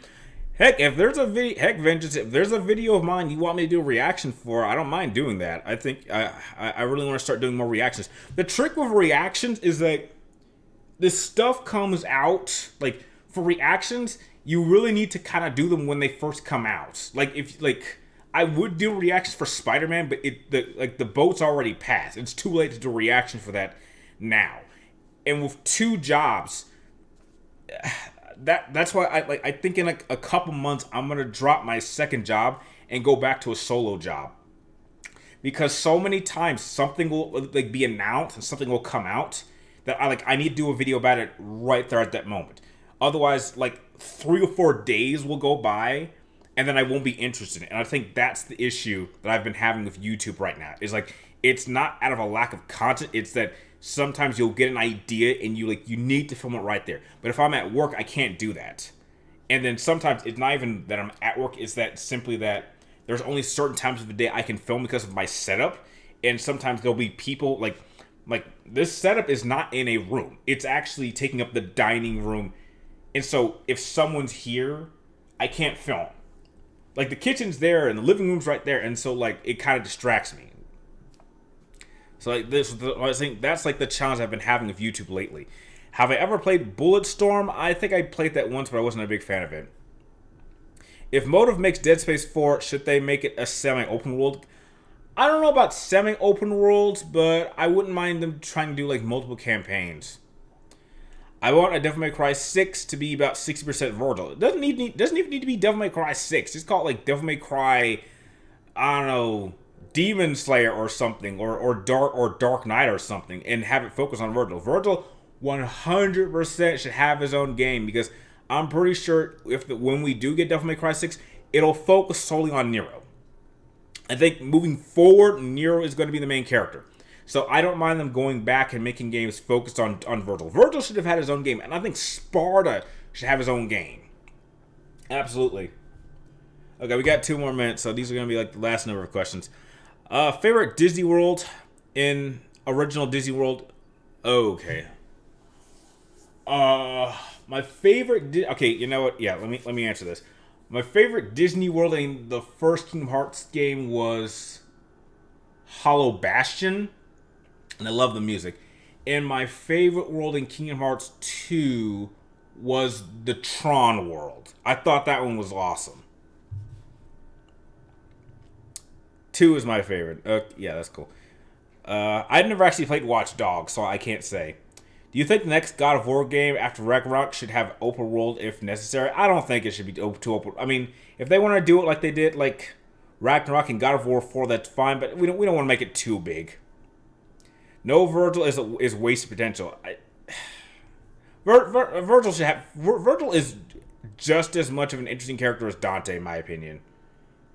Heck, if there's a video, heck, Vengeance, if there's a video of mine you want me to do a reaction for, I don't mind doing that. I think I really want to start doing more reactions. The trick with reactions is that this stuff comes out, like, for reactions, you really need to kind of do them when they first come out. Like, if, like, I would do reactions for Spider-Man, but the boat's already passed. It's too late to do a reaction for that now. And with two jobs, that's why I think in a couple months I'm gonna drop my second job and go back to a solo job, because so many times something will like be announced and something will come out that I need to do a video about it right there at that moment. Otherwise, like 3 or 4 days will go by and then I won't be interested in it. And I think that's the issue that I've been having with YouTube right now. Is like, it's not out of a lack of content, it's that sometimes you'll get an idea and you need to film it right there. But if I'm at work, I can't do that. And then sometimes it's not even that I'm at work, it's that simply that there's only certain times of the day I can film because of my setup. And sometimes there'll be people like this setup is not in a room. It's actually taking up the dining room. And so if someone's here, I can't film. Like, the kitchen's there and the living room's right there, and so like it kind of distracts me. So like this, I think that's like the challenge I've been having with YouTube lately. Have I ever played Bulletstorm? I think I played that once, but I wasn't a big fan of it. If Motive makes Dead Space 4, should they make it a semi-open world? I don't know about semi-open worlds, but I wouldn't mind them trying to do like multiple campaigns. I want a Devil May Cry 6 to be about 60% Virgil. It doesn't even need to be Devil May Cry 6. Just call it like Devil May Cry, I don't know, Demon Slayer or something, or Dark Knight or something, and have it focus on Virgil. Virgil 100% should have his own game, because I'm pretty sure when we do get Devil May Cry 6, it'll focus solely on Nero. I think moving forward, Nero is going to be the main character. So I don't mind them going back and making games focused on Virgil. Virgil should have had his own game, and I think Sparta should have his own game. Absolutely. Okay, we got 2 more minutes, so these are going to be like the last number of questions. Favorite Disney World in original Disney World? Okay. My favorite. Okay, you know what? Yeah, let me answer this. My favorite Disney World in the first Kingdom Hearts game was Hollow Bastion, and I love the music. And my favorite world in Kingdom Hearts 2 was the Tron world. I thought that one was awesome. 2 is my favorite. Yeah, that's cool. I've never actually played Watch Dogs, so I can't say. Do you think the next God of War game after Ragnarok should have open world if necessary? I don't think it should be too open. I mean, if they want to do it like they did, like Ragnarok and God of War 4, that's fine. But we don't want to make it too big. No, Virgil is wasted potential. Virgil should have. Virgil is just as much of an interesting character as Dante, in my opinion.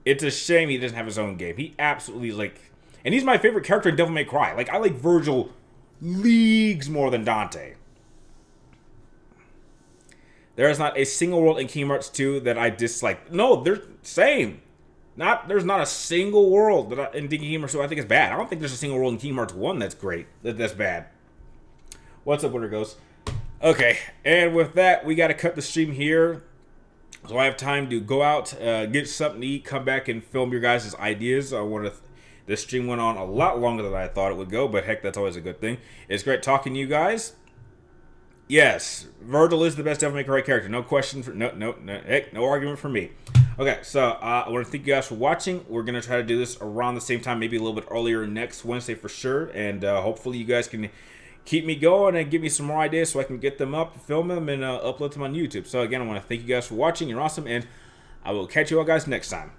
It's a shame he doesn't have his own game. He absolutely and he's my favorite character in Devil May Cry. Like, I like Virgil leagues more than Dante. There is not a single world in Kingdom Hearts 2 that I dislike. No, they're same. There's not a single world in Kingdom Hearts 2 I think is bad. I don't think there's a single world in Kingdom Hearts 1 that's great. That's bad. What's up, Winter Ghost? Okay, and with that, we got to cut the stream here. So I have time to go out, get something to eat, come back and film your guys' ideas. This stream went on a lot longer than I thought it would go, but heck, that's always a good thing. It's great talking to you guys. Yes, Virgil is the best Devil May Cry character. No question. Heck, no argument for me. Okay, so I want to thank you guys for watching. We're going to try to do this around the same time, maybe a little bit earlier next Wednesday for sure. And hopefully you guys can keep me going and give me some more ideas so I can get them up, film them, and upload them on YouTube. So again, I want to thank you guys for watching. You're awesome, and I will catch you all guys next time.